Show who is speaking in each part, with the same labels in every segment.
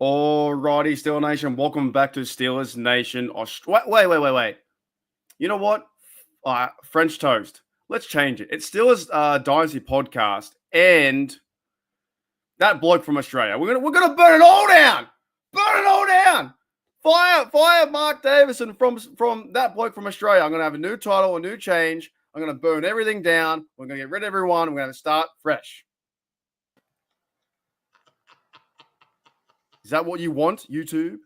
Speaker 1: Alrighty, Steelers Nation. Welcome back to Steelers Nation. Wait. You know what? French toast. Let's change it. It's Steelers Dynasty podcast, and that bloke from Australia. We're gonna burn it all down. Burn it all down. Fire Mark Davison from that bloke from Australia. I'm gonna have a new title, a new change. I'm gonna burn everything down. We're gonna get rid of everyone. We're gonna start fresh. Is that what you want, YouTube?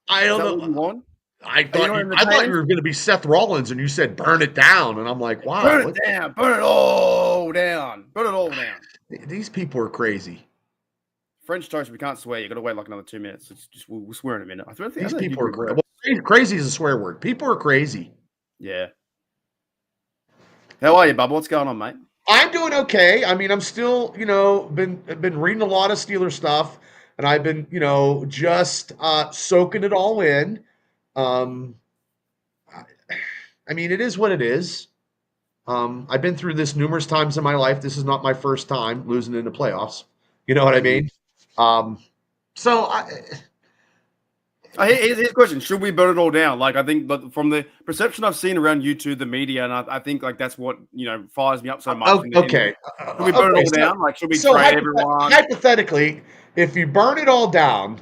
Speaker 2: I don't know.
Speaker 1: What you want?
Speaker 2: I thought you were going to be Seth Rollins, and you said burn it down, and I'm like, wow,
Speaker 1: burn it down, burn it all down, burn it all down.
Speaker 2: These people are crazy.
Speaker 1: French toast, we can't swear. You got to wait like another 2 minutes. It's just we'll swear in a minute.
Speaker 2: These people are crazy. Well, crazy is a swear word. People are crazy.
Speaker 1: Yeah. How are you, Bubba? What's going on, mate?
Speaker 2: I'm doing okay. I mean, I'm still, been reading a lot of Steelers stuff. And I've been, just soaking it all in. I mean, it is what it is. I've been through this numerous times in my life. This is not my first time losing in the playoffs. You know what I mean?
Speaker 1: Here's a question. Should we burn it all down? Like, I think from the perception I've seen around YouTube, the media, and I think, like, that's what, fires me up so much.
Speaker 2: Okay.
Speaker 1: Should we burn it all down? Like, should we trade everyone?
Speaker 2: Hypothetically, if you burn it all down,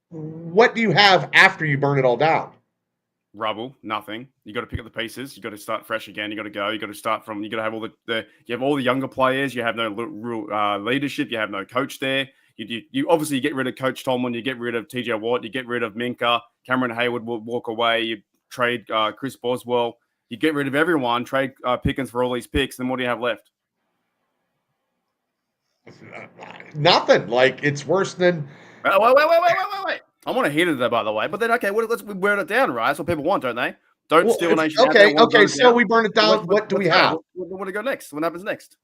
Speaker 2: what do you have after you burn it all down?
Speaker 1: Rubble, nothing. You got to pick up the pieces. You got to start fresh again. You got to go. You got to start from. You got to have you have all the younger players. You have no real leadership. You have no coach there. You obviously get rid of Coach Tomlin. You get rid of TJ Watt. You get rid of Minka. Cameron Hayward will walk away. You trade Chris Boswell. You get rid of everyone. Trade Pickens for all these picks. Then what do you have left?
Speaker 2: Nothing. Like, it's worse than.
Speaker 1: Wait. I want to hear it, by the way. But then, okay, let's burn it down, right? That's what people want, don't they? Don't steal a nation.
Speaker 2: Okay. So we burn it down. What do we have?
Speaker 1: What do we go next? What happens next?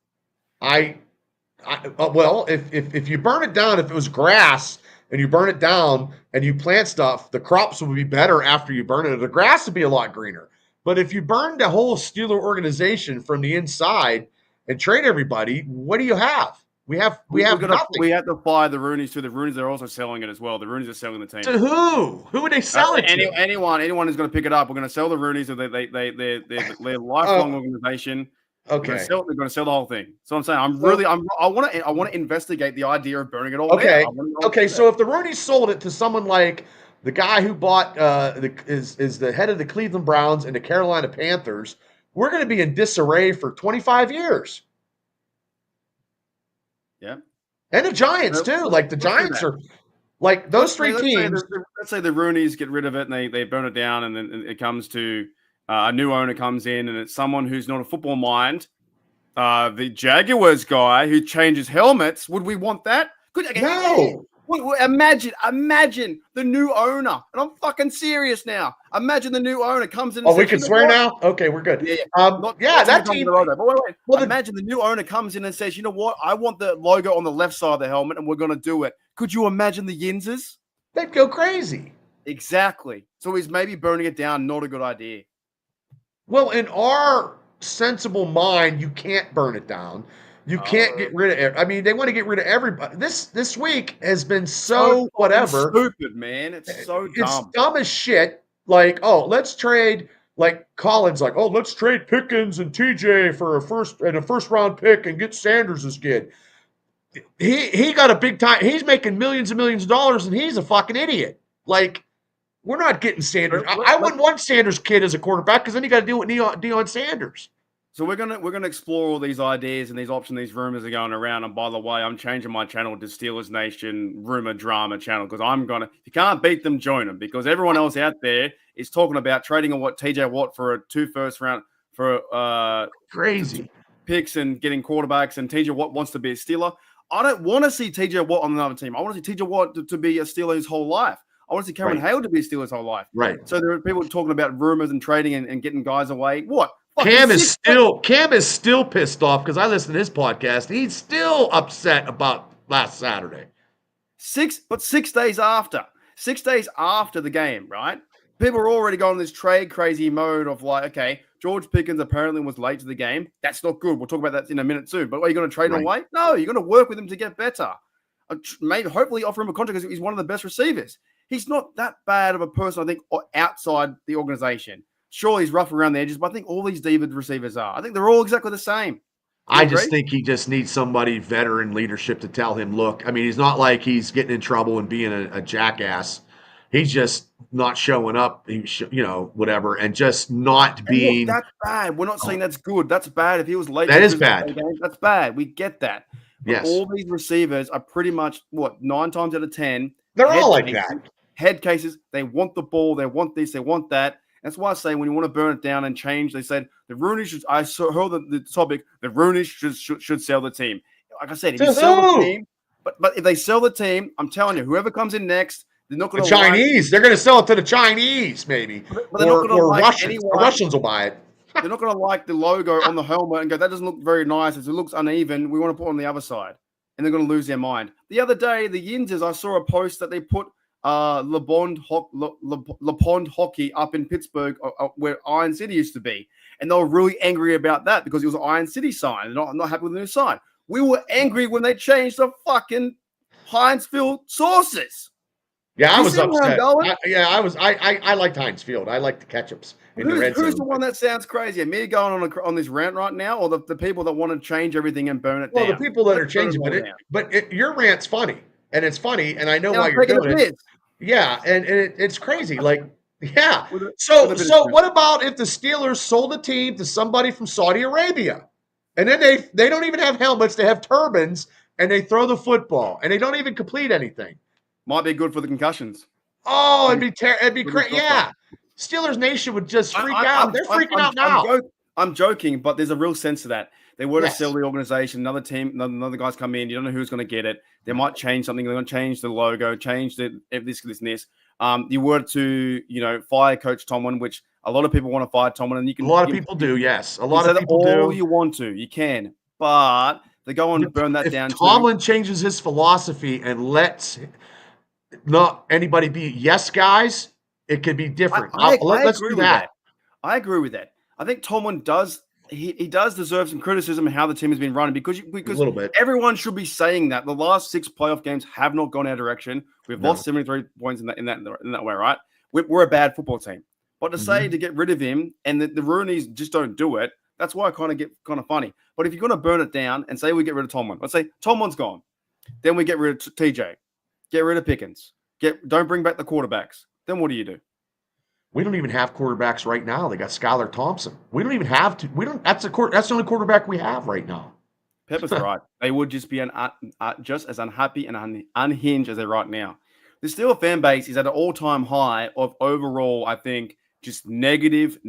Speaker 2: Well, if you burn it down, if it was grass and you burn it down and you plant stuff, the crops will be better after you burn it. The grass would be a lot greener. But if you burn the whole Steeler organization from the inside and trade everybody, what do you have? We have nothing.
Speaker 1: We have to fire the Rooneys too. The Rooneys are also selling it as well. The Rooneys are selling the team.
Speaker 2: To who? Who are they selling to?
Speaker 1: Anyone who's going to pick it up. We're going to sell the Rooneys. They're lifelong organization.
Speaker 2: Okay.
Speaker 1: They're going to sell the whole thing. So I'm saying I want to investigate the idea of burning it all down.
Speaker 2: Okay. So if the Rooneys sold it to someone like the guy who bought is the head of the Cleveland Browns and the Carolina Panthers, we're going to be in disarray for 25 years.
Speaker 1: Yeah.
Speaker 2: And the Giants, too. Like, the Giants are – like, those three teams –
Speaker 1: Let's say the Rooneys get rid of it and they burn it down, and then it comes to a new owner comes in, and it's someone who's not a football mind. The Jaguars guy who changes helmets. Would we want that?
Speaker 2: No.
Speaker 1: Imagine the new owner. And I'm fucking serious now. Imagine the new owner comes in and
Speaker 2: says, we can swear now? Okay, we're good. That team.
Speaker 1: Imagine the new owner comes in and says, you know what? I want the logo on the left side of the helmet, and we're going to do it. Could you imagine the Yinzers?
Speaker 2: They'd go crazy.
Speaker 1: Exactly. So he's maybe burning it down. Not a good idea.
Speaker 2: Well, in our sensible mind, you can't burn it down. You can't get rid of it. I mean, they want to get rid of everybody. This week has been so whatever.
Speaker 1: Stupid, man. It's so dumb.
Speaker 2: It's dumb as shit. Like, let's trade. Like Collins, let's trade Pickens and TJ for a first round pick and get Sanders' kid. He got a big time. He's making millions and millions of dollars, and he's a fucking idiot. Like, we're not getting Sanders. I wouldn't want Sanders' kid as a quarterback because then you got to deal with Deion Sanders.
Speaker 1: So we're gonna explore all these ideas and these options, these rumors are going around. And by the way, I'm changing my channel to Steelers Nation Rumor Drama Channel because if you can't beat them, join them, because everyone else out there is talking about trading TJ Watt for 2 first round for
Speaker 2: crazy
Speaker 1: picks and getting quarterbacks, and TJ Watt wants to be a Steeler. I don't want to see TJ Watt on another team. I want to see TJ Watt to be a Steeler his whole life. I want to see Cameron Hayward to be a Steeler his whole life.
Speaker 2: Right.
Speaker 1: So there are people talking about rumors and trading and getting guys away. What?
Speaker 2: Cam is still pissed off because I listened to his podcast. He's still upset about last Saturday.
Speaker 1: 6 days after the game, right? People are already going in this trade crazy mode of like, okay, George Pickens apparently was late to the game. That's not good. We'll talk about that in a minute too. But are you going to trade him away? No, you're going to work with him to get better. maybe hopefully offer him a contract because he's one of the best receivers. He's not that bad of a person, I think, outside the organization. Sure, he's rough around the edges, but I think all these diva receivers are. I think they're all exactly the same.
Speaker 2: I just think he just needs somebody veteran leadership to tell him, look, I mean, he's not like he's getting in trouble and being a jackass. He's just not showing up, whatever, and just not being.
Speaker 1: Look, that's bad. We're not saying that's good. That's bad. If he was late,
Speaker 2: that is bad.
Speaker 1: That's bad. We get that. But
Speaker 2: yes.
Speaker 1: All these receivers are pretty much 9 times out of 10.
Speaker 2: They're all like that.
Speaker 1: Head cases. They want the ball. They want this. They want that. That's why I say when you want to burn it down and change, they said the Rooney should. I heard the topic. The Rooney should sell the team. Like I said, if you sell the team, but if they sell the team, I'm telling you, whoever comes in next, they're not going to.
Speaker 2: Chinese. They're going to sell it to the Chinese, maybe,
Speaker 1: but they're not going to like
Speaker 2: Russians. The Russians will buy it.
Speaker 1: They're not going to like the logo on the helmet and go, that doesn't look very nice. It looks uneven. We want to put it on the other side, and they're going to lose their mind. The other day, the Yinzers, I saw a post that they put. Le Pond Hockey up in Pittsburgh, where Iron City used to be, and they were really angry about that because it was an Iron City sign. They're not happy with the new sign. We were angry when they changed the fucking Heinz Field sauces.
Speaker 2: Yeah, I was upset. I was. I liked Heinz Field. I like the ketchups.
Speaker 1: Who's the one that sounds crazy? Me going on this rant right now, or the people that want to change everything and burn it down?
Speaker 2: Well, the people that are changing it. But your rant's funny. And it's funny, and I know why you're doing it. Yeah, and it's crazy. Like, yeah. So what about if the Steelers sold a team to somebody from Saudi Arabia, and then they don't even have helmets, they have turbans, and they throw the football, and they don't even complete anything?
Speaker 1: Might be good for the concussions.
Speaker 2: Oh, it'd be crazy. Yeah, Steelers Nation would just freak out. They're freaking out now.
Speaker 1: I'm joking, but there's a real sense to that. They were to sell the organization, another team, another guys come in. You don't know who's going to get it. They might change something. They're going to change the logo, change this. You were to, fire Coach Tomlin, which a lot of people want to fire Tomlin, and you can.
Speaker 2: A lot of people do, yes. A lot of people do.
Speaker 1: All you want to, you can, but they go and burn that down.
Speaker 2: If Tomlin changes his philosophy and lets not anybody be yes guys, it could be different. Let's do that.
Speaker 1: I agree with that. I think Tomlin does. He does deserve some criticism of how the team has been running because
Speaker 2: a little bit.
Speaker 1: Everyone should be saying that the last 6 playoff games have not gone our direction. We've lost 73 points in that way, right? We're a bad football team. But to say to get rid of him and the Rooneys just don't do it, that's why I kind of get kind of funny. But if you're going to burn it down and say we get rid of Tomlin, let's say Tomlin's gone, then we get rid of TJ, get rid of Pickens, don't bring back the quarterbacks. Then what do you do?
Speaker 2: We don't even have quarterbacks right now. They got Skylar Thompson. We don't even have to. We don't. That's the only quarterback we have right now.
Speaker 1: Pepper's right. They would just be just as unhappy and unhinged as they're right now. The Steelers fan base is at an all-time high of overall, I think, just negative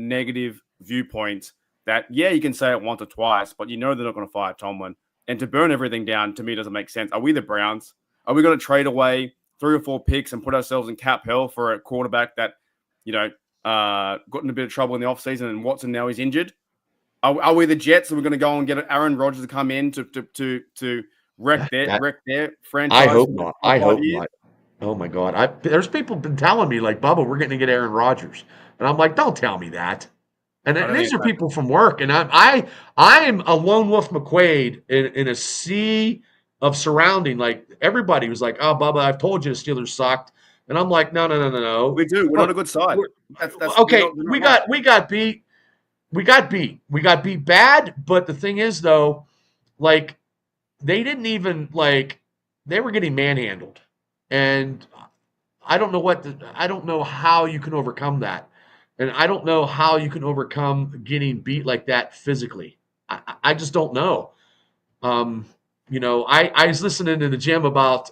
Speaker 1: viewpoints. That you can say it once or twice, but they're not going to fire Tomlin. And to burn everything down to me doesn't make sense. Are we the Browns? Are we going to trade away 3 or 4 picks and put ourselves in cap hell for a quarterback that? Got in a bit of trouble in the offseason and Watson now is injured. Are we the Jets and we're going to go and get Aaron Rodgers to come in to wreck their franchise?
Speaker 2: I hope not. Not. Oh my God. There's people been telling me like, Bubba, we're going to get Aaron Rodgers. And I'm like, don't tell me that. And these are people from work. And I am a lone wolf McQuaid in a sea of surrounding. Like everybody was like, oh, Bubba, I've told you the Steelers sucked. And I'm like, no.
Speaker 1: We do. We're on a good side.
Speaker 2: That's okay. We got beat. We got beat bad. But the thing is, though, like they didn't even they were getting manhandled, and I don't know how you can overcome that, and I don't know how you can overcome getting beat like that physically. I just don't know. I was listening in the gym about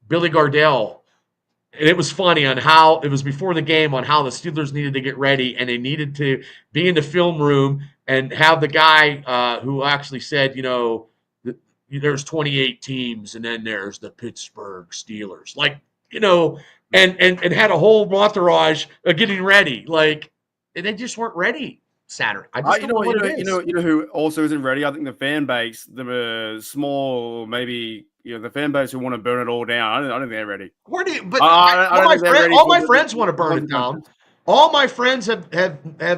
Speaker 2: Billy Gardell. And it was funny on how it was before the game on how the Steelers needed to get ready and they needed to be in the film room and have the guy who actually said, there's 28 teams and then there's the Pittsburgh Steelers, and had a whole entourage of getting ready, and they just weren't ready Saturday. I just don't know what it is.
Speaker 1: You know who also isn't ready? I think the fan base, the small maybe. The fan base who want to burn it all down. I don't think they're ready.
Speaker 2: Where do you? But all my friends want to burn it down. All my friends have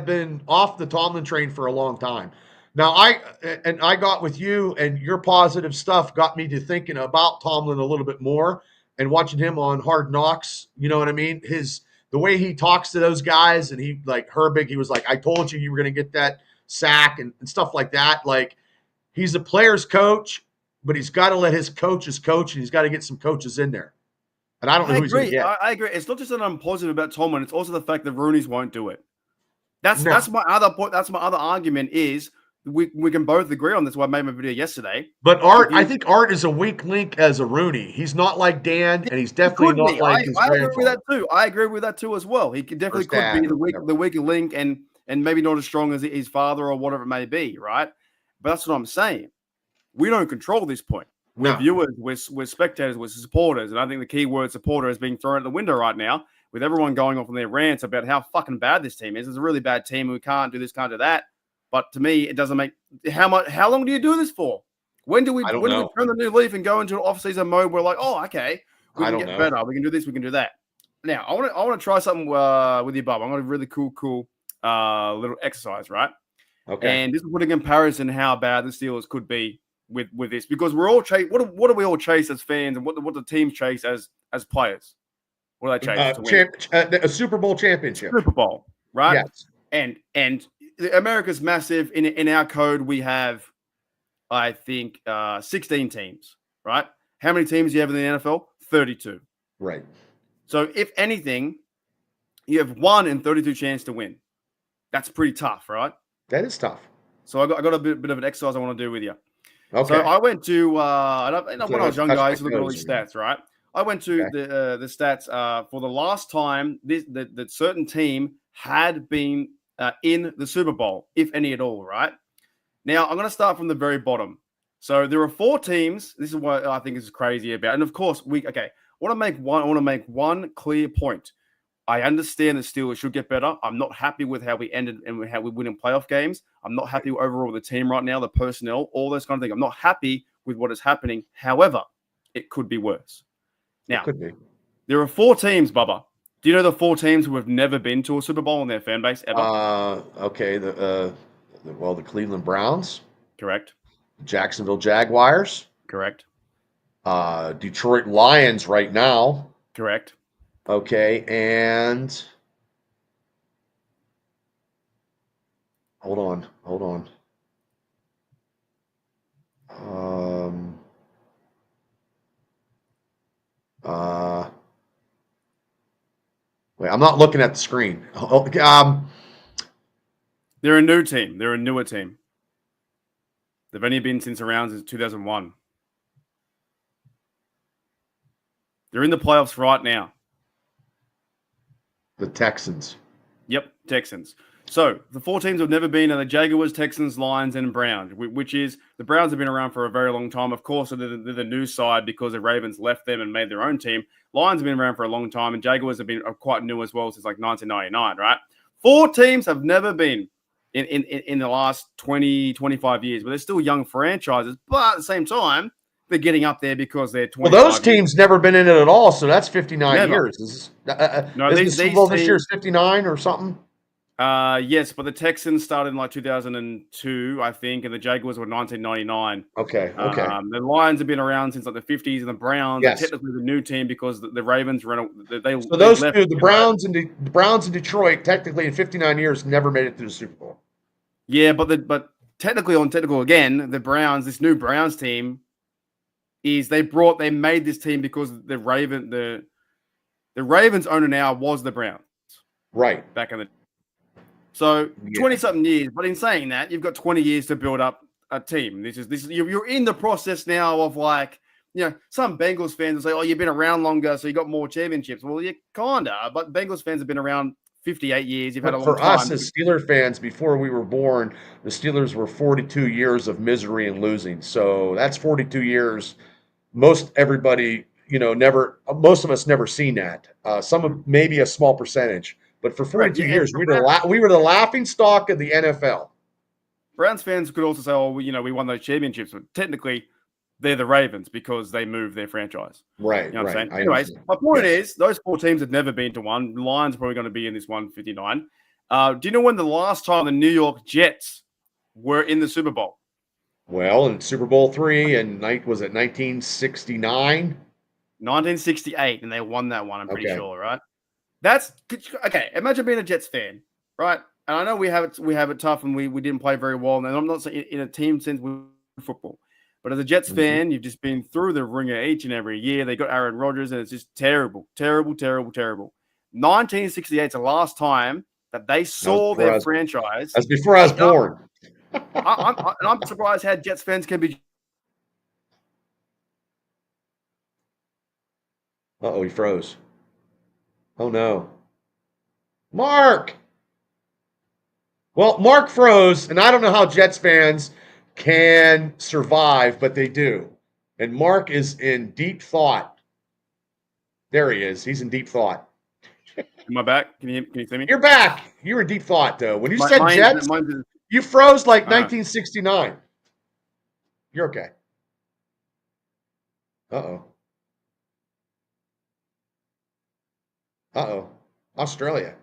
Speaker 2: been off the Tomlin train for a long time. Now, I got with you, and your positive stuff got me to thinking about Tomlin a little bit more, and watching him on Hard Knocks. You know what I mean? The way he talks to those guys, and he like Herbig, he was like, "I told you were going to get that sack," and stuff like that. Like, he's a player's coach, but he's got to let his coaches coach, and he's got to get some coaches in there. And I don't know who he's going to get.
Speaker 1: I agree. It's not just that I'm positive about Tomlin. It's also the fact that Rooney's won't do it.
Speaker 2: No.
Speaker 1: That's my other point. That's my other argument is we can both agree on this. Why I made my video yesterday.
Speaker 2: But I think Art is a weak link as a Rooney. He's not like Dan, and he's definitely not like his grandfather.
Speaker 1: I agree with that too. I agree with that too as well. He definitely could be the weaker link and maybe not as strong as his father or whatever it may be, right? But that's what I'm saying. We don't control this point. We're viewers, we're spectators, we're supporters, and I think the key word supporter is being thrown out the window right now with everyone going off on their rants about how fucking bad this team is. It's a really bad team, and we can't do this, can't do that. But to me, it doesn't make how long do you do this for? When do we turn the new leaf and go into an off-season mode where like, oh, okay, we can get better, we can do this, we can do that. Now, I want to try something with you, Bob. I'm going to really cool little exercise, right?
Speaker 2: Okay.
Speaker 1: And this will put in comparison how bad the Steelers could be with this, because we're all what do we all chase as fans, and what the teams chase as players? What do they chase?
Speaker 2: A Super Bowl championship.
Speaker 1: Super Bowl, right?
Speaker 2: Yes.
Speaker 1: And America's massive. In our code, we have, I think, 16 teams, right? How many teams do you have in the NFL? 32.
Speaker 2: Right.
Speaker 1: So if anything, you have 1 in 32 chance to win. That's pretty tough, right?
Speaker 2: That is tough.
Speaker 1: So I got a bit of an exercise I want to do with you.
Speaker 2: Okay.
Speaker 1: So I went to when I was young, guys, to look at all these stats, right? I went to the stats for the last time that certain team had been in the Super Bowl, if any at all, right? Now, I'm going to start from the very bottom. So there are 4 teams. This is what I think is crazy about. And of course, I want to make one clear point. I understand the Steelers should get better. I'm not happy with how we ended and how we win in playoff games. I'm not happy overall with the team right now, the personnel, all those kind of things. I'm not happy with what is happening. However, it could be worse. Now,
Speaker 2: it could be.
Speaker 1: There are 4 teams, Bubba. Do you know the 4 teams who have never been to a Super Bowl in their fan base ever?
Speaker 2: Okay. The Cleveland Browns.
Speaker 1: Correct.
Speaker 2: Jacksonville Jaguars.
Speaker 1: Correct.
Speaker 2: Detroit Lions right now.
Speaker 1: Correct.
Speaker 2: Okay, and hold on. Wait, I'm not looking at the screen.
Speaker 1: They're a new team. They're a newer team. They've only been since around 2001. They're in the playoffs right now.
Speaker 2: The Texans.
Speaker 1: Yep, Texans. So the 4 teams have never been are the Jaguars, Texans, Lions, and Browns, which is the Browns have been around for a very long time. Of course, they're the new side because the Ravens left them and made their own team. Lions have been around for a long time, and Jaguars have been quite new as well since like 1999, right? 4 teams have never been in the last 20, 25 years, but they're still young franchises. But at the same time, they're getting up there because they're 25
Speaker 2: Well, those teams never been in it at all, so that's 59 years. Is the Super Bowl this year 59 or something?
Speaker 1: Yes, but the Texans started in like 2002, I think, and the Jaguars were 1999.
Speaker 2: Okay.
Speaker 1: The Lions have been around since like the 50s, and the Browns are technically the new team because the Ravens ran. So
Speaker 2: those two, the Browns and Detroit, technically in 59 years, never made it to the Super Bowl.
Speaker 1: Yeah, but technically again, the Browns, this new Browns team, is they made this team because the Ravens owner now was the Browns,
Speaker 2: right?
Speaker 1: Back in the 20-something years. But in saying that, you've got 20 years to build up a team. This is you're in the process now of like, some Bengals fans will say, "Oh, you've been around longer, so you got more championships." Well, you kinda, but Bengals fans have been around 58 years. You've had a long time.
Speaker 2: For us as Steelers fans, before we were born, the Steelers were 42 years of misery and losing. So that's 42 years. Most everybody, most of us never seen that. Maybe a small percentage. But for 42 years, we were the laughing stock of the NFL.
Speaker 1: Browns fans could also say, "Oh, we won those championships," but technically, they're the Ravens because they moved their franchise.
Speaker 2: Right.
Speaker 1: You know what I'm saying? Anyways, my point is, those 4 teams have never been to one. The Lions are probably going to be in this 159. Do you know when the last time the New York Jets were in the Super Bowl?
Speaker 2: Well, in Super Bowl III, and was it 1969?
Speaker 1: 1968, and they won that one. I'm pretty
Speaker 2: Okay.
Speaker 1: sure, right? That's okay. Imagine being a Jets fan, right? And I know we have it tough, and we didn't play very well. And I'm not saying in a team sense with football, but as a Jets fan, you've just been through the ringer each and every year. They got Aaron Rodgers, and it's just terrible, terrible, terrible, terrible. 1968 is the last time that they saw their franchise.
Speaker 2: That's before I was born.
Speaker 1: I'm surprised how Jets fans can be.
Speaker 2: Uh-oh, he froze. Oh, no. Mark! Well, Mark froze, and I don't know how Jets fans can survive, but they do. And Mark is in deep thought. There he is. He's in deep thought.
Speaker 1: Am I back? Can you see me?
Speaker 2: You're back. You were in deep thought, though. When you said Jets, you froze like 1969. You're okay. Uh-oh. Uh-oh. Australia.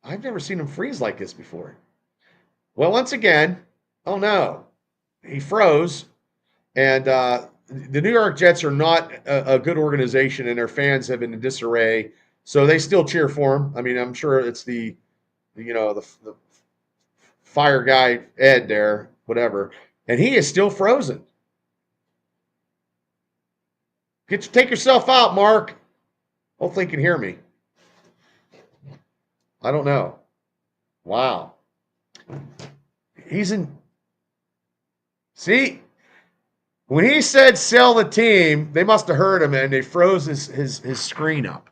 Speaker 2: I've never seen him freeze like this before. Well, once again, oh no, he froze. And the New York Jets are not a good organization, and their fans have been in disarray. So they still cheer for him. I mean, I'm sure it's the fire guy, Ed there, whatever. And he is still frozen. Take yourself out, Mark. Hopefully you can hear me. I don't know. Wow. He's in. See, when he said sell the team, they must have heard him and they froze his screen up.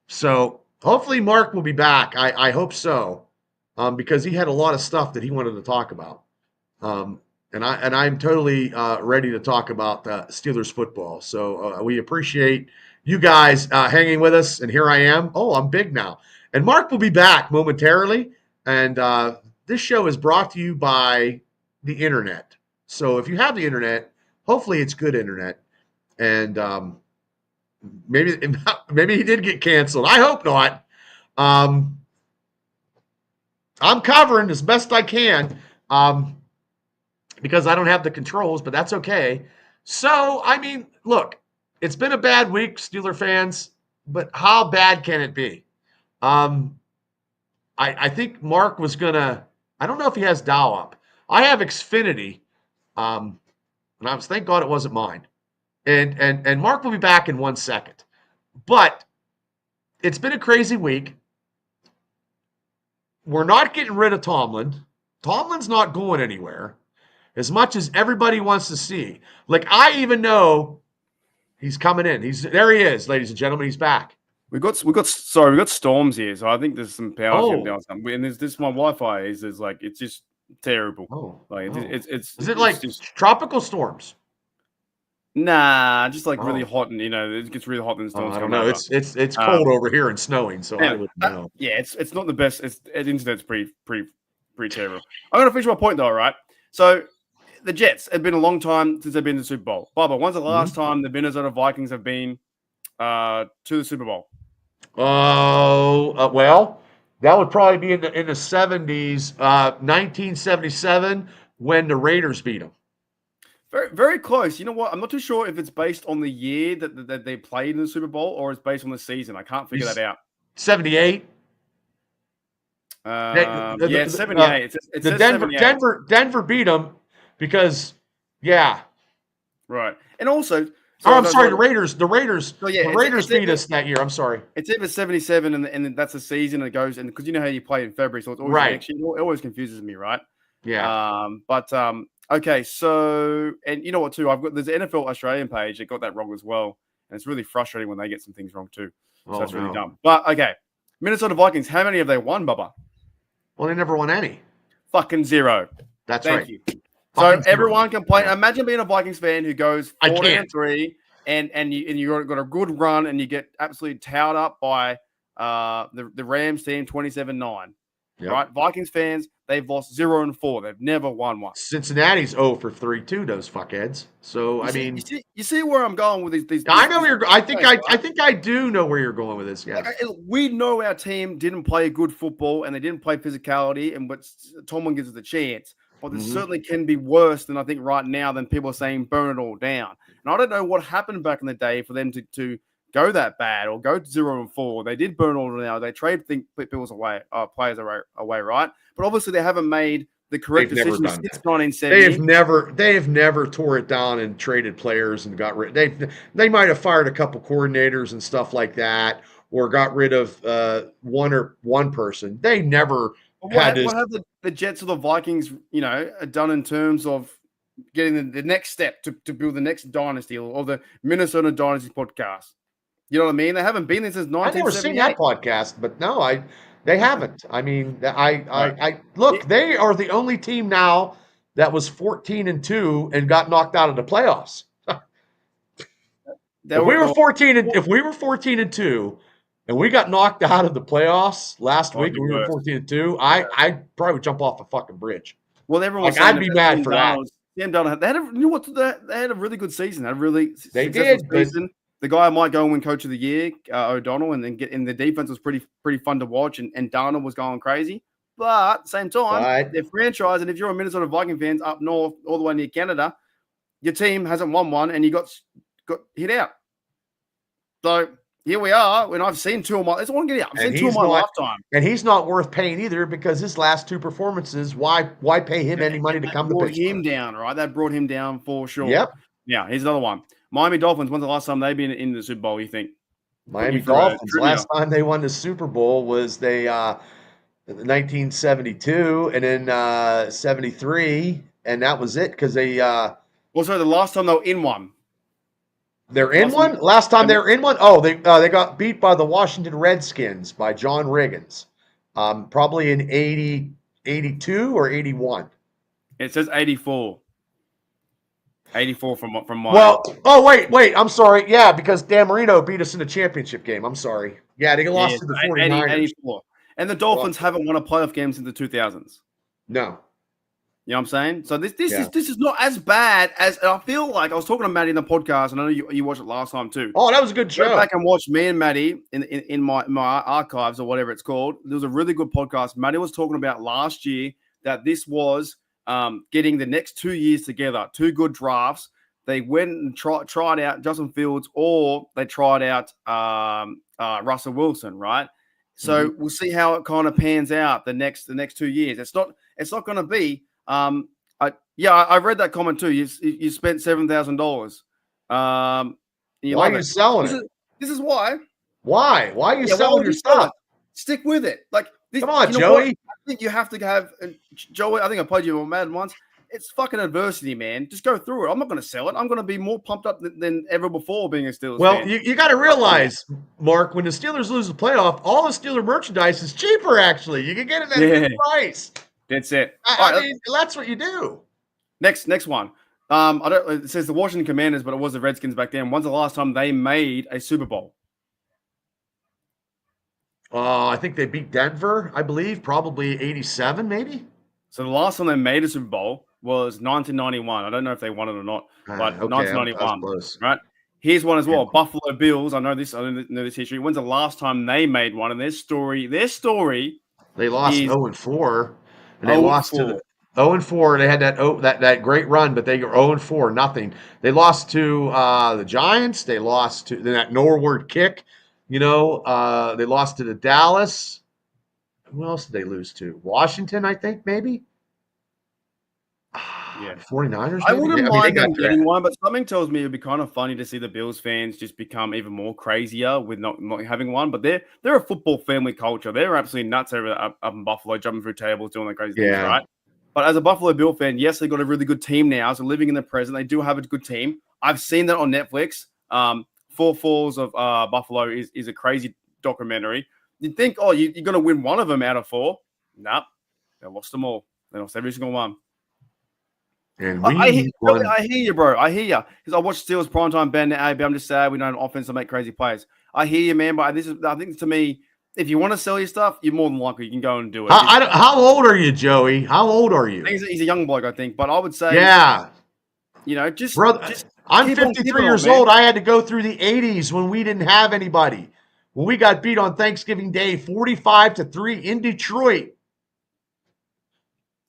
Speaker 2: So hopefully Mark will be back. I hope so, because he had a lot of stuff that he wanted to talk about. And I'm totally ready to talk about Steelers football. So we appreciate you guys hanging with us. And here I am. Oh, I'm big now. And Mark will be back momentarily. And this show is brought to you by the internet. So if you have the internet, hopefully it's good internet. And maybe he did get canceled. I hope not. I'm covering as best I can because I don't have the controls, but that's okay. So, I mean, look, it's been a bad week, Steeler fans, but how bad can it be? I think Mark was gonna. I don't know if he has dial up. I have Xfinity, and thank God it wasn't mine. And Mark will be back in 1 second. But it's been a crazy week. We're not getting rid of Tomlin. Tomlin's not going anywhere, as much as everybody wants to see. Like, I even know he's coming in. There he is, ladies and gentlemen. He's back.
Speaker 1: We got storms here, so I think there's some power down something. And this my Wi-Fi is like it's just terrible. Is
Speaker 2: it like just tropical storms?
Speaker 1: Nah, just like really hot, and it gets really hot and storms.
Speaker 2: I don't know. It's cold over here and snowing, so I wouldn't know.
Speaker 1: Yeah, it's not the best. Internet's pretty terrible. I'm gonna finish my point though, right? So the Jets have been a long time since they've been to the Super Bowl. Bubba, when's the last time the Minnesota Vikings have been to the Super Bowl?
Speaker 2: Well, that would probably be in the 70s, 1977, when the Raiders beat them.
Speaker 1: Very, very close. You know what? I'm not too sure if it's based on the year that they played in the Super Bowl or it's based on the season. I can't figure that out.
Speaker 2: 78.
Speaker 1: 78. It's
Speaker 2: Denver beat them because,
Speaker 1: right. And also,
Speaker 2: I'm sorry, the Raiders. The Raiders beat us that year. I'm sorry.
Speaker 1: It's either 77 and that's the season it goes, and because you know how you play in February, so it's always next year. It always confuses me, right?
Speaker 2: Yeah.
Speaker 1: Okay, so and you know what too? There's an NFL Australian page that got that wrong as well, and it's really frustrating when they get some things wrong too. So that's really dumb. But okay, Minnesota Vikings. How many have they won, Bubba?
Speaker 2: Well, they never won any.
Speaker 1: Fucking zero.
Speaker 2: That's right.
Speaker 1: Thank you. So everyone complain. Yeah. Imagine being a Vikings fan who goes 4-3 and you got a good run and you get absolutely towed up by the Rams team 27-9. Yep. Right? Vikings fans, they've lost 0-4. They've never won one.
Speaker 2: Cincinnati's 0-3 too. Those fuckheads. So
Speaker 1: you see where I'm going with these.
Speaker 2: I know you're. I think I do know where you're going with this. Yes.
Speaker 1: We know our team didn't play good football and they didn't play physicality, and but Tomlin gives us a chance. But it certainly can be worse than I think right now than people are saying burn it all down. And I don't know what happened back in the day for them to go that bad or go to 0-4. They did burn all down. They trade players away, right? But obviously they haven't made the correct decision since 1970.
Speaker 2: They have never tore it down and traded players and got rid. They might have fired a couple coordinators and stuff like that, or got rid of one person. They never.
Speaker 1: What have the Jets or the Vikings, done in terms of getting the next step to build the next dynasty or the Minnesota Dynasty podcast? You know what I mean? They haven't been there since 1978.
Speaker 2: I've never seen that podcast, but no, they haven't. I mean, I look, they are the only team now that was 14-2 and got knocked out of the playoffs. If we were 14-2 and we got knocked out of the playoffs last week, we were 14-2, I'd probably jump off a fucking bridge.
Speaker 1: Well, everyone's
Speaker 2: I'd be mad for that.
Speaker 1: Sam Darnold, they had a really good season.
Speaker 2: They did.
Speaker 1: Season. The guy might go and win Coach of the Year, O'Donnell, and then the defense was pretty fun to watch, and Darnold was going crazy. But at the same time, they're franchise, and if you're a Minnesota Viking fans up north, all the way near Canada, your team hasn't won one, and you got hit out. So here we are. When I've seen two of my, that's what I'm getting out. I've seen two of my lifetime,
Speaker 2: and he's not worth paying either because his last two performances. Why pay him any money to come to Pittsburgh?
Speaker 1: Brought him down, right? That brought him down for sure.
Speaker 2: Yep.
Speaker 1: Yeah. Here's another one. Miami Dolphins. When's the last time they've been in the Super Bowl? You think?
Speaker 2: Miami Dolphins. Last time they won the Super Bowl was 1972, and then 73, and that was it because they.
Speaker 1: Also, the last time they were in one.
Speaker 2: They're in one? Last time they were in one? Oh, they got beat by the Washington Redskins by John Riggins. Probably in 82 or 81.
Speaker 1: It says 84. 84 from my.
Speaker 2: Well, wait. I'm sorry. Yeah, because Dan Marino beat us in the championship game. I'm sorry. Yeah, they lost to the 49ers.
Speaker 1: 84. And the Dolphins haven't won a playoff game since the 2000s.
Speaker 2: No.
Speaker 1: You know what I'm saying? So this is not as bad as I feel like. I was talking to Maddie in the podcast, and I know you watched it last time too.
Speaker 2: Oh, that was a good show.
Speaker 1: Go back and watch me and Maddie in my archives or whatever it's called. There was a really good podcast. Maddie was talking about last year that this was getting the next 2 years together, two good drafts. They went and tried out Justin Fields, or they tried out Russell Wilson, right? So we'll see how it kind of pans out the next 2 years. It's not going to be. I read that comment too. You spent $7,000.
Speaker 2: Why are you selling it?
Speaker 1: This is why.
Speaker 2: Why? Why are you selling your stuff?
Speaker 1: Stick with it.
Speaker 2: Come on, Joey.
Speaker 1: I think you have to have Joey. I think I played you on Madden once. It's fucking adversity, man. Just go through it. I'm not going to sell it. I'm going to be more pumped up than ever before being a Steelers fan.
Speaker 2: You got to realize, Mark, when the Steelers lose the playoff, all the Steeler merchandise is cheaper, actually. You can get it at a good price.
Speaker 1: That's it.
Speaker 2: I mean, that's what you do.
Speaker 1: Next one. It says the Washington Commanders, but it was the Redskins back then. When's the last time they made a Super Bowl?
Speaker 2: I think they beat Denver, I believe, probably 87, maybe.
Speaker 1: So the last time they made a Super Bowl was 1991. I don't know if they won it or not, but okay, 1991, right? Here's one as well. Okay. Buffalo Bills. I know this history. When's the last time they made one? And their story. They lost
Speaker 2: 0-4, and they lost to the 0-4. They had that great run, but they were 0-4, nothing. They lost to the Giants. They lost to that Norward kick. They lost to the Dallas. Who else did they lose to? Washington, I think, maybe.
Speaker 1: Yeah,
Speaker 2: 49ers.
Speaker 1: I wouldn't mind them getting one, but something tells me it'd be kind of funny to see the Bills fans just become even more crazier with not having one. But they're a football family culture. They're absolutely nuts up in Buffalo, jumping through tables, doing the crazy things, right? But as a Buffalo Bill fan, yes, they've got a really good team now. So living in the present, they do have a good team. I've seen that on Netflix. 4 Falls of Buffalo is a crazy documentary. You'd think, you're going to win one of them out of 4. Nope. They lost them all. They lost every single one.
Speaker 2: And
Speaker 1: I hear you, bro. I hear you. Because I watched Steelers primetime band at AB. I'm just sad we don't have offense to make crazy plays. I hear you, man. But I think to me, if you want to sell your stuff, you're more than likely you can go and do it.
Speaker 2: How old are you, Joey? How old are you?
Speaker 1: He's a young bloke, I think, but I would say,
Speaker 2: Yeah,
Speaker 1: just
Speaker 2: brother. I'm
Speaker 1: keep on
Speaker 2: 53
Speaker 1: keeping
Speaker 2: years
Speaker 1: on, man.
Speaker 2: old. I had to go through the 80s when we didn't have anybody. When we got beat on Thanksgiving Day, 45-3 in Detroit.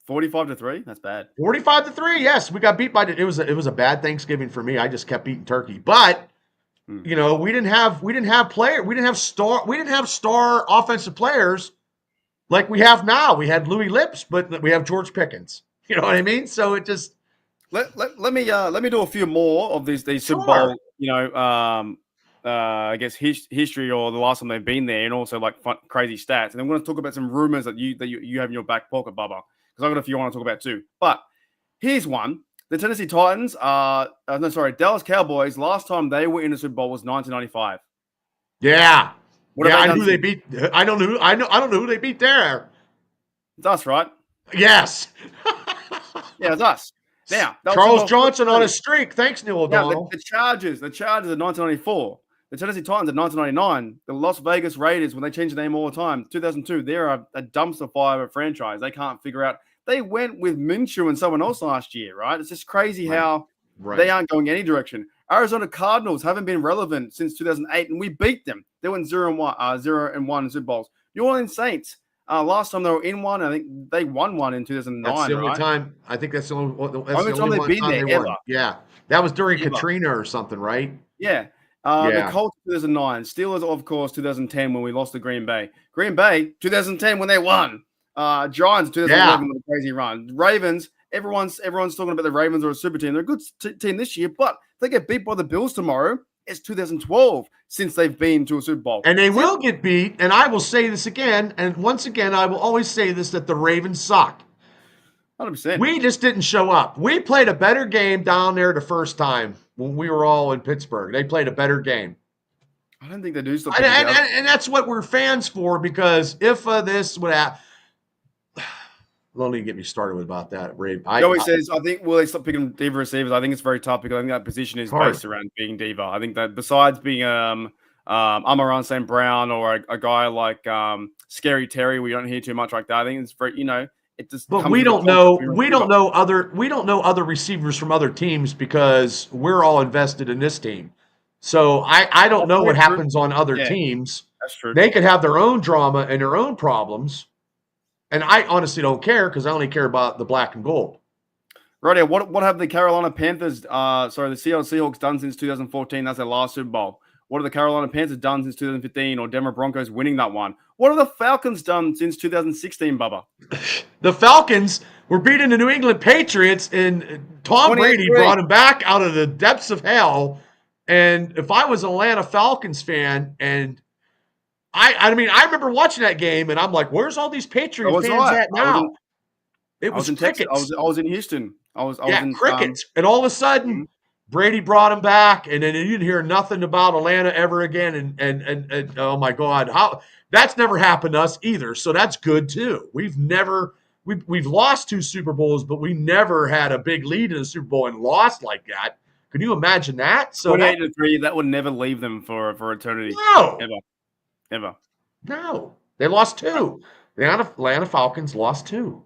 Speaker 1: 45-3. That's bad.
Speaker 2: 45-3. Yes, we got beat by it. It was a bad Thanksgiving for me. I just kept eating turkey, but. We didn't have star offensive players like we have now. We had Louis Lips, but we have George Pickens. You know what I mean? So it just
Speaker 1: let me do a few more of these Super Bowl, I guess history or the last time they've been there, and also like crazy stats. And I'm going to talk about some rumors that you have in your back pocket, Bubba, because I've got a few I want to talk about too. But here's one. The Tennessee Titans, Dallas Cowboys, last time they were in the Super Bowl was 1995.
Speaker 2: Yeah. I knew they beat. I don't know who they beat there.
Speaker 1: It's us, right?
Speaker 2: Yes.
Speaker 1: Yeah, it's us. Now,
Speaker 2: Charles Johnson on a streak. Thanks, Neil O'Donnell.
Speaker 1: The Chargers in 1994. The Tennessee Titans in 1999. The Las Vegas Raiders, when they change the name all the time, 2002. They're a dumpster fire of a franchise. They can't figure out. They went with Minshew and someone else last year, right? It's just crazy how they aren't going any direction. Arizona Cardinals haven't been relevant since 2008, and we beat them. They went 0-1 in Super Bowls. New Orleans Saints, last time they were in one, I think they won one in 2009.
Speaker 2: That's the only time. I think that's the only
Speaker 1: time they've been there ever.
Speaker 2: Yeah, that was during Katrina or something, right?
Speaker 1: Yeah. The Colts 2009, Steelers of course 2010 when we lost to Green Bay. Green Bay 2010 when they won. Giants 2011 with a crazy run. Ravens, everyone's talking about the Ravens are a super team. They're a good team this year, but if they get beat by the Bills tomorrow, it's 2012 since they've been to a Super Bowl.
Speaker 2: And they will get beat, and I will say this again, and once again, I will always say this, that the Ravens suck.
Speaker 1: 100%.
Speaker 2: We just didn't show up. We played a better game down there the first time when we were all in Pittsburgh. They played a better game.
Speaker 1: I don't think they do still.
Speaker 2: And that's what we're fans for, because if this would happen, don't even get me started about that.
Speaker 1: Joey says, I think, will they stop picking diva receivers? I think it's very tough because I think that position is based around being diva. I think that besides being Amon-Ra St. Brown or a guy like Scary Terry, we don't hear too much like that. I think it's very, it just.
Speaker 2: But we don't know other receivers from other teams because we're all invested in this team. So I don't know what happens on other teams.
Speaker 1: That's true.
Speaker 2: They could have their own drama and their own problems. And I honestly don't care because I only care about the black and gold.
Speaker 1: Right. What have the Carolina Panthers, the Seattle Seahawks done since 2014? That's their last Super Bowl. What have the Carolina Panthers done since 2015 or Denver Broncos winning that one? What have the Falcons done since 2016, Bubba?
Speaker 2: The Falcons were beating the New England Patriots, and Tom Brady brought them back out of the depths of hell. And if I was an Atlanta Falcons fan, and I remember watching that game, and I'm like, where's all these Patriot fans at now? It was crickets.
Speaker 1: I was in Houston. I was in
Speaker 2: crickets. And all of a sudden, Brady brought him back, and then you didn't hear nothing about Atlanta ever again. And oh my God, that's never happened to us either. So that's good too. We've lost 2 Super Bowls, but we never had a big lead in the Super Bowl and lost like that. Can you imagine that? So
Speaker 1: 28-3, that would never leave them for eternity.
Speaker 2: No,
Speaker 1: ever.
Speaker 2: No, they lost 2. The Atlanta Falcons lost 2.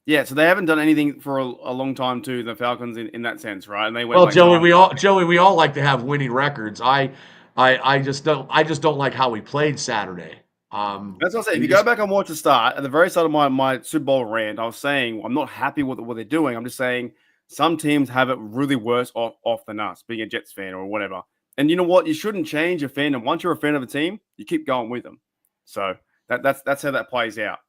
Speaker 1: Yeah, so they haven't done anything for a long time too. The Falcons in that sense, right? And they went.
Speaker 2: Well, Joey, we all like to have winning records. I just don't like how we played Saturday.
Speaker 1: That's what I say. If you go back and watch the start, at the very start of my Super Bowl rant, I was saying I'm not happy with what they're doing. I'm just saying some teams have it really worse off than us, being a Jets fan or whatever. And you know what? You shouldn't change your fandom. Once you're a fan of a team, you keep going with them. So that's how that plays out.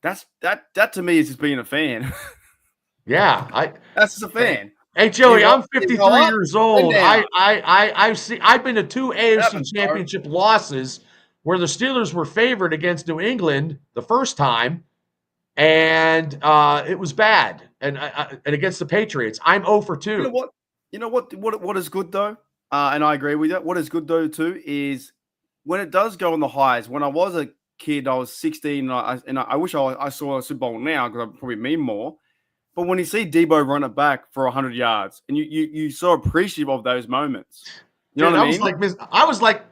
Speaker 1: That to me is just being a fan.
Speaker 2: Yeah,
Speaker 1: that's just a fan.
Speaker 2: Hey Joey, I'm 53 years old. I've been to 2 AFC Championship losses where the Steelers were favored against New England the first time, and it was bad. And against the Patriots, I'm 0 for 2.
Speaker 1: You know what is good though, and I agree with you. What is good though too is when it does go on the highs. When I was a kid, I was 16, and I wish I saw a Super Bowl now because I probably mean more. But when you see Debo run it back for 100 yards, and you so appreciative of those moments, you know what I mean?
Speaker 2: I was like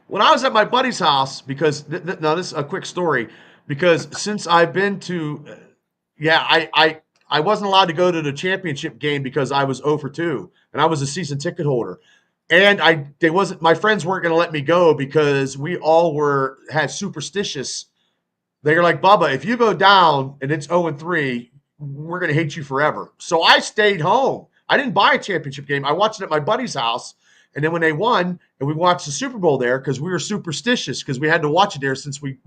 Speaker 2: when I was at my buddy's house, because now this is a quick story, because since I've been to, I wasn't allowed to go to the championship game because I was 0 for 2, and I was a season ticket holder, and my friends weren't going to let me go because we all had superstitious. They were like, Bubba, if you go down and it's 0 and 3, we're going to hate you forever. So I stayed home. I didn't buy a championship game. I watched it at my buddy's house. And then when they won, and we watched the Super Bowl there because we were superstitious because we had to watch it there since we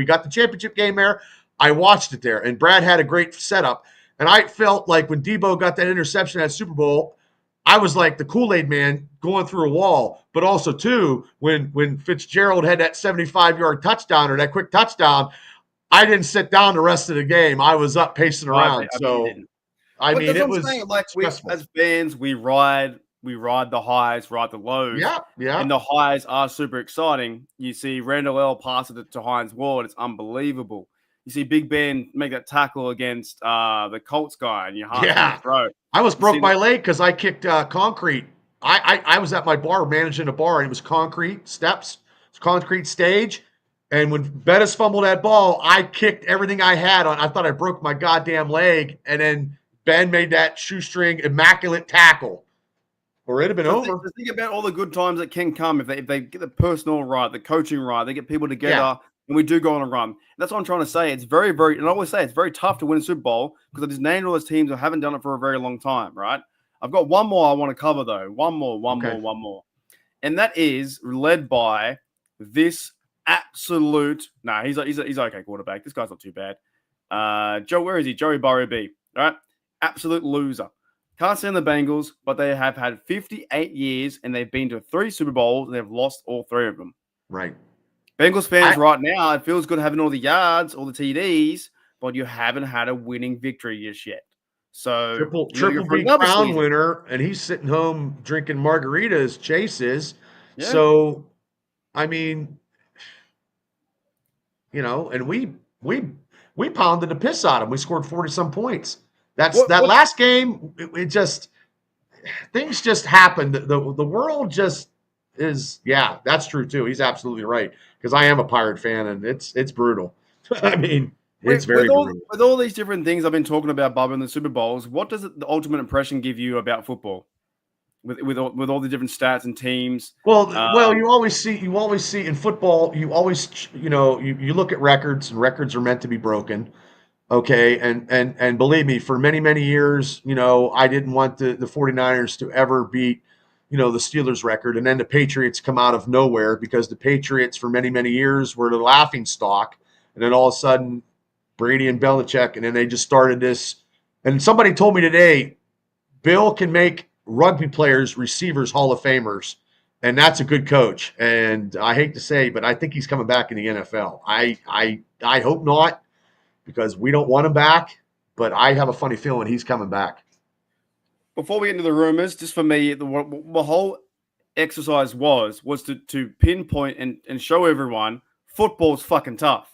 Speaker 2: got the championship game there. I watched it there, and Brad had a great setup. And I felt like when Debo got that interception at Super Bowl, I was like the Kool-Aid man going through a wall. But also, too, when Fitzgerald had that 75-yard touchdown or that quick touchdown, I didn't sit down the rest of the game. I was up pacing around. I mean, it was
Speaker 1: like as fans, we ride the highs, ride the lows.
Speaker 2: Yeah.
Speaker 1: And the highs are super exciting. You see Randall L pass it to Hines Ward. It's unbelievable. You see Big Ben make that tackle against the Colts guy, and your heart throat.
Speaker 2: I was broke my leg because I kicked concrete. I was at my bar managing a bar, and it was concrete steps, concrete stage. And when Bettis fumbled that ball, I kicked everything I had on. I thought I broke my goddamn leg, and then Ben made that shoestring immaculate tackle, or it'd have been over.
Speaker 1: Think about all the good times that can come if they get the personnel right, the coaching right, they get people together, and we do go on a run. That's what I'm trying to say. It's very, very, and I always say it's very tough to win a Super Bowl because I just named all those teams that haven't done it for a very long time, right? I've got one more I want to cover though. One more, and that is led by this absolute. Nah, he's okay quarterback. This guy's not too bad. Joe, where is he? Joey Burrow B. All right, absolute loser. Can't stand the Bengals, but they have had 58 years and they've been to 3 Super Bowls and they've lost all 3 of them.
Speaker 2: Right.
Speaker 1: Bengals fans right now, it feels good having all the yards, all the TDs, but you haven't had a winning victory just yet. So
Speaker 2: triple B crown winner, and he's sitting home drinking margaritas. Chase is. Yeah. So, I mean, and we pounded the piss out of him. We scored 40-some points. Last game, it just things just happened. The world just is. Yeah, that's true too. He's absolutely right because I am a Pirate fan, and it's brutal. I mean, it's very brutal.
Speaker 1: With all these different things I've been talking about, Bubba, in the Super Bowls, what does the ultimate impression give you about football? With all the different stats and teams.
Speaker 2: Well, you always see in football. You always you look at records, and records are meant to be broken. Okay, and believe me, for many years, I didn't want the 49ers to ever beat the Steelers record, and then the Patriots come out of nowhere because the Patriots for many years were the laughing stock, and then all of a sudden Brady and Belichick, and then they just started this. And somebody told me today, Bill can make rugby players, receivers, Hall of Famers, and that's a good coach. And I hate to say, but I think he's coming back in the NFL. I hope not, because we don't want him back, but I have a funny feeling he's coming back.
Speaker 1: Before we get into the rumors, just for me, the whole exercise was to pinpoint and show everyone football's fucking tough.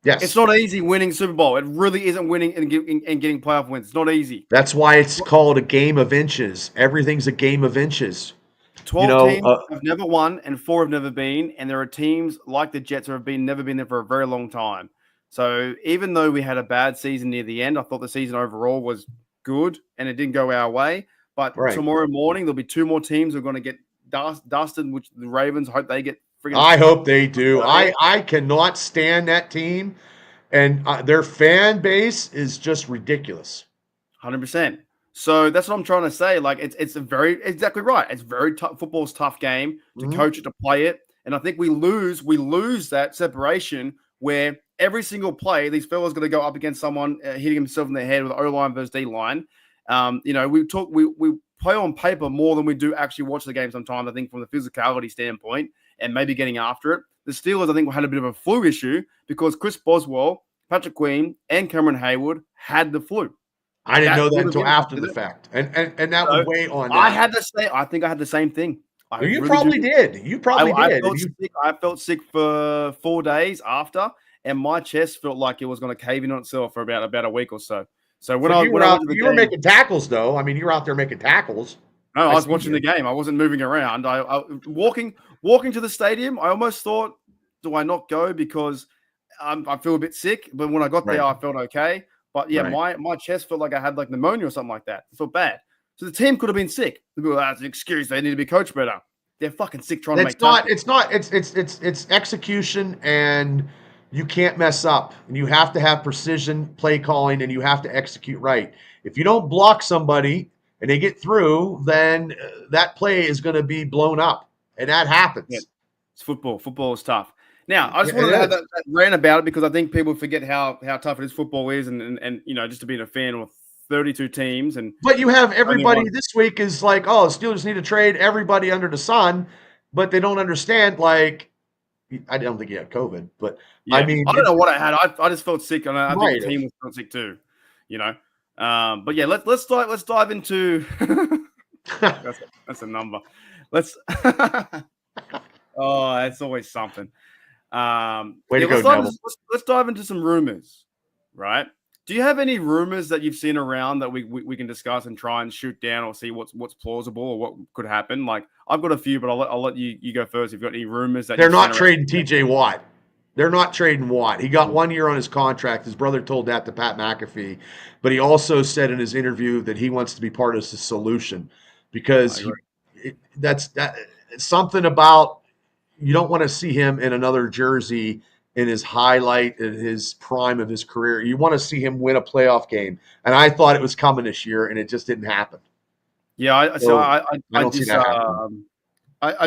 Speaker 2: Yes.
Speaker 1: It's not easy winning Super Bowl. It really isn't winning and getting playoff wins. It's not easy.
Speaker 2: That's why it's called a game of inches. Everything's a game of inches.
Speaker 1: 12 teams have never won and 4 have never been, and there are teams like the Jets who have never been there for a very long time. So even though we had a bad season near the end, I thought the season overall was good and it didn't go our way. But tomorrow morning, there'll be 2 more teams who are going to get dusted, which the Ravens hope they get friggin'
Speaker 2: I hope they do. I cannot stand that team, and their fan base is just ridiculous.
Speaker 1: 100%. So that's what I'm trying to say. Like it's exactly right. It's very tough. Football's a tough game to coach it, to play it. And I think we lose that separation where every single play, these fellas going to go up against someone hitting himself in the head with O-line versus D-line. We play on paper more than we do actually watch the game sometimes, I think, from the physicality standpoint and maybe getting after it. The Steelers, I think, had a bit of a flu issue because Chris Boswell, Patrick Queen, and Cameron Hayward had the flu.
Speaker 2: I didn't know that until after the fact. And that would weigh on that.
Speaker 1: I think I had the same thing.
Speaker 2: You probably did. You probably did.
Speaker 1: I felt sick for 4 days after, and my chest felt like it was going to cave in on itself for about a week or so. So you were making
Speaker 2: tackles, though. I mean, you were out there making tackles.
Speaker 1: No, I was watching the game. I wasn't moving around. I walking to the stadium. I almost thought, do I not go because I feel a bit sick? But when I got there, I felt okay. But yeah, my chest felt like I had like pneumonia or something like that. I felt bad. So the team could have been sick. That's an excuse. They need to be coached better. They're fucking sick trying to make
Speaker 2: It's execution, and you can't mess up. And you have to have precision play calling, and you have to execute right. If you don't block somebody and they get through, then that play is going to be blown up, and that happens.
Speaker 1: Yeah. It's football. Football is tough. Now, I just wanted to have that rant about it because I think people forget how tough it is. Football is, and just to be a fan of 32 teams.
Speaker 2: But you have everybody this week is like, oh, Steelers need to trade everybody under the sun, but they don't understand. Like, I don't think he had COVID, but I mean,
Speaker 1: I don't know what I had. I just felt sick, and I think the team was felt sick too. But yeah, let's dive into. that's a number. Let's. Oh, that's always something.
Speaker 2: Way to go, Neville.
Speaker 1: Let's dive into some rumors, right? Do you have any rumors that you've seen around that we can discuss and try and shoot down or see what's plausible or what could happen? Like, I've got a few, but I'll let you go first. If you've got any rumors that
Speaker 2: they're not trading TJ Watt. They're not trading Watt. He got 1 year on his contract. His brother told that to Pat McAfee, but he also said in his interview that he wants to be part of the solution because that's something about you don't want to see him in another jersey in his highlight, in his prime of his career. You want to see him win a playoff game. And I thought it was coming this year, and it just didn't happen.
Speaker 1: Yeah, I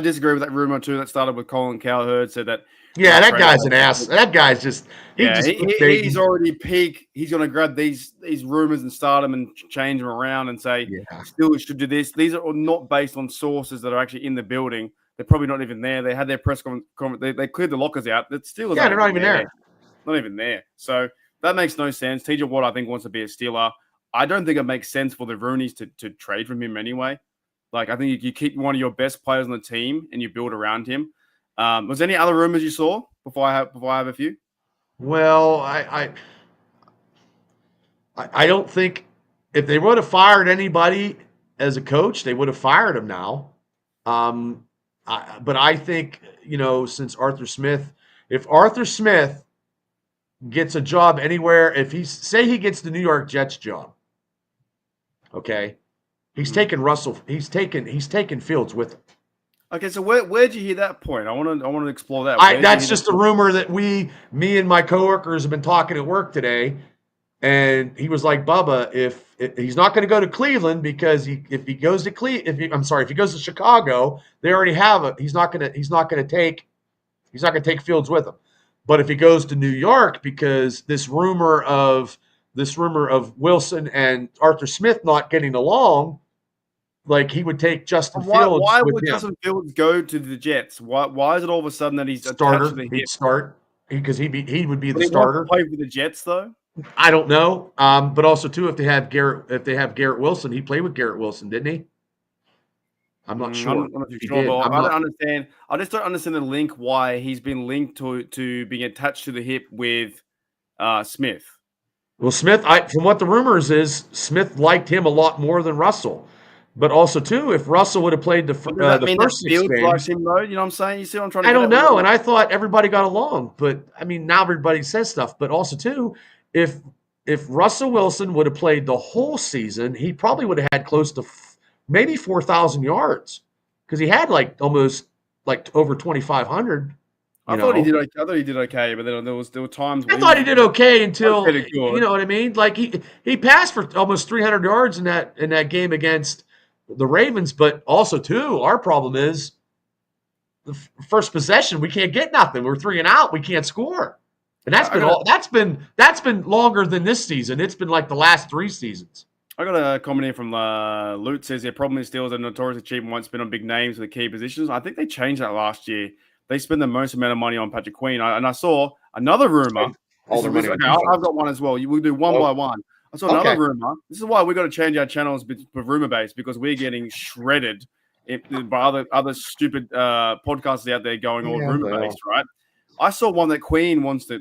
Speaker 1: disagree with that rumor too. That started with Colin Cowherd, said that.
Speaker 2: Yeah, that guy's an ass. That guy's just
Speaker 1: he's already peak. He's going to grab these rumors and start them and change them around and say, Steelers should do this. These are not based on sources that are actually in the building. They're probably not even there. They had their press conference. They cleared the lockers out. The Steelers,
Speaker 2: they're not even there.
Speaker 1: Not even there. So that makes no sense. TJ Watt, I think, wants to be a Steeler. I don't think it makes sense for the Rooneys to trade from him anyway. Like, I think you keep one of your best players on the team and you build around him. Was there any other rumors you saw before I have a few?
Speaker 2: Well, I don't think if they would have fired anybody as a coach, they would have fired him now. But I think, since if Arthur Smith gets a job anywhere, if he gets the New York Jets job, okay, he's taking Russell, he's taking Fields with him.
Speaker 1: Okay, so where'd you hear that point? I want to explore that.
Speaker 2: That's just a rumor that me and my coworkers have been talking at work today. And he was like, Bubba, if he's not going to go to Cleveland because if he goes to Chicago, they already have it. He's not going to take Fields with him. But if he goes to New York, because this rumor of Wilson and Arthur Smith not getting along, like he would take Justin Fields.
Speaker 1: Why would Justin Fields go to the Jets? Why is it all of a sudden that he's
Speaker 2: starter?
Speaker 1: Attached to the hip?
Speaker 2: He'd start because he would be the
Speaker 1: he
Speaker 2: starter.
Speaker 1: Play for the Jets though.
Speaker 2: I don't know, but also too, if they have Garrett Wilson, he played with Garrett Wilson, didn't he? I'm not sure.
Speaker 1: I'm not too sure, but I don't understand. I just don't understand the link. Why he's been linked to being attached to the hip with Smith.
Speaker 2: Well, Smith, from what the rumors is, Smith liked him a lot more than Russell. But also too, if Russell would have played the first 6 games,
Speaker 1: likes him though. You know what I'm saying? You see what I'm trying to?
Speaker 2: I don't know, and I thought everybody got along, but I mean now everybody says stuff. But also too, if Russell Wilson would have played the whole season, he probably would have had close to maybe 4,000 yards because he had almost over 2,500.
Speaker 1: I thought he did okay, but then there were times.
Speaker 2: I thought he did okay until you know what I mean. Like he passed for almost 300 yards in that game against the Ravens, but also too, our problem is the first possession we can't get nothing. We're 3 and out. We can't score. And that's been longer than this season. It's been like the last 3 seasons.
Speaker 1: I got a comment here from Lute says their problem is Steelers are notoriously cheap and won't spend on big names for the key positions. I think they changed that last year. They spend the most amount of money on Patrick Queen. And I saw another rumor. I've got one as well. We'll do one by one. I saw another rumor. This is why we've got to change our channels with rumor base because we're getting shredded by other stupid podcasts out there going all rumor based, right? I saw one that Queen wants to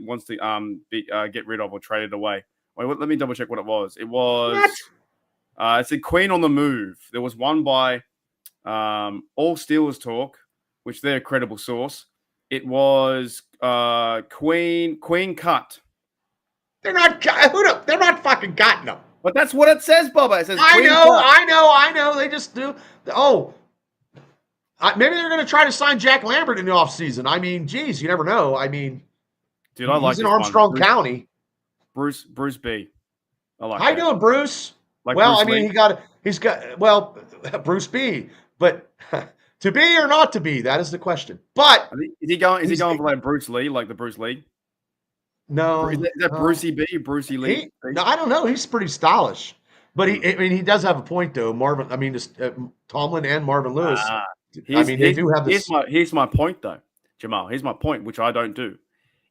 Speaker 1: get rid of or traded away. Wait, let me double check what it was. It was it said Queen on the move. There was one by All Steelers Talk, which they're a credible source. It was Queen Cut.
Speaker 2: They're not. They're not fucking cutting them.
Speaker 1: But that's what it says, Bubba. It says
Speaker 2: I
Speaker 1: Queen
Speaker 2: know.
Speaker 1: Cut.
Speaker 2: I know. They just do. Oh, maybe they're going to try to sign Jack Lambert in the offseason. I mean, geez, you never know. I mean,
Speaker 1: dude, I like
Speaker 2: he's in Armstrong County.
Speaker 1: Bruce B. I like.
Speaker 2: How you doing, Bruce?
Speaker 1: Like
Speaker 2: well,
Speaker 1: Bruce
Speaker 2: I mean,
Speaker 1: Lee?
Speaker 2: he's got Bruce B. But to be or not to be, that is the question. But
Speaker 1: is he going for like Bruce Lee, like the Bruce Lee?
Speaker 2: No,
Speaker 1: is that Brucey B, Brucey Lee?
Speaker 2: No, I don't know. He's pretty stylish, but he does have a point though. Tomlin and Marvin Lewis. They do have this.
Speaker 1: Here's my point though, Jamal. Here's my point, which I don't do.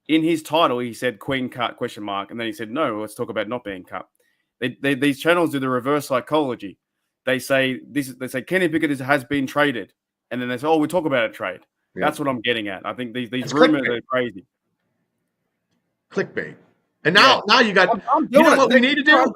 Speaker 1: In his title, he said "Queen Cut?" ? And then he said, "No, let's talk about not being cut." These channels do the reverse psychology. They say Kenny Pickett has been traded, and then they say, "Oh, we talk about a trade." Yeah. That's what I'm getting at. I think these rumors are crazy.
Speaker 2: Clickbait. And now you got what we need to do?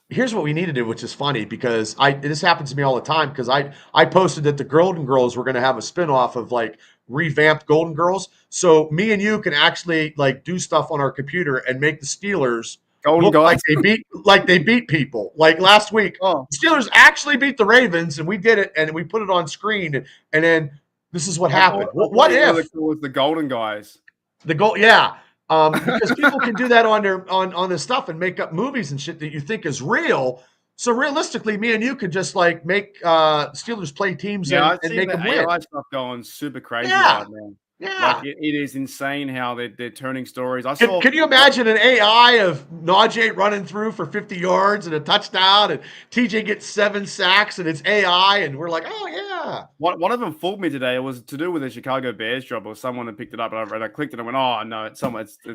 Speaker 2: Here's what we need to do, which is funny because this happens to me all the time because I posted that the Golden Girls were going to have a spinoff of like revamped Golden Girls. So me and you can actually like do stuff on our computer and make the Steelers look like they beat people. Like last week, the Steelers actually beat the Ravens and we did it and we put it on screen and then this is what happened. What if
Speaker 1: it was the Golden Guys?
Speaker 2: Yeah. Because people can do that on their stuff and make up movies and shit that you think is real. So realistically, me and you could just like make Steelers play teams and make them win.
Speaker 1: AI stuff going super crazy right now. Yeah, like it is insane how they're turning stories.
Speaker 2: Can you imagine an AI of Najee running through for 50 yards and a touchdown, and TJ gets 7 sacks, and it's AI, and we're like, oh yeah.
Speaker 1: One of them fooled me today. It was to do with the Chicago Bears job, or someone had picked it up, and I clicked it and went, oh no, it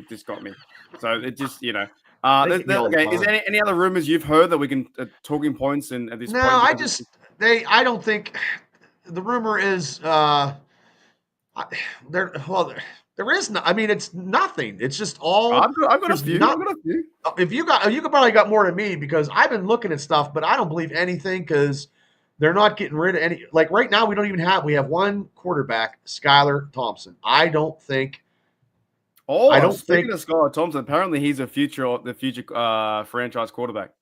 Speaker 1: just got me. So it just okay. Is there any other rumors you've heard that we can talking points and at this point?
Speaker 2: No, I don't think the rumor is. There is no. I mean, it's nothing. It's just all.
Speaker 1: I've got a few.
Speaker 2: If you probably got more than me because I've been looking at stuff, but I don't believe anything because they're not getting rid of any. Like right now, we have one quarterback, Skylar Thompson. I don't think.
Speaker 1: Speaking of Skylar Thompson, apparently he's the future franchise quarterback.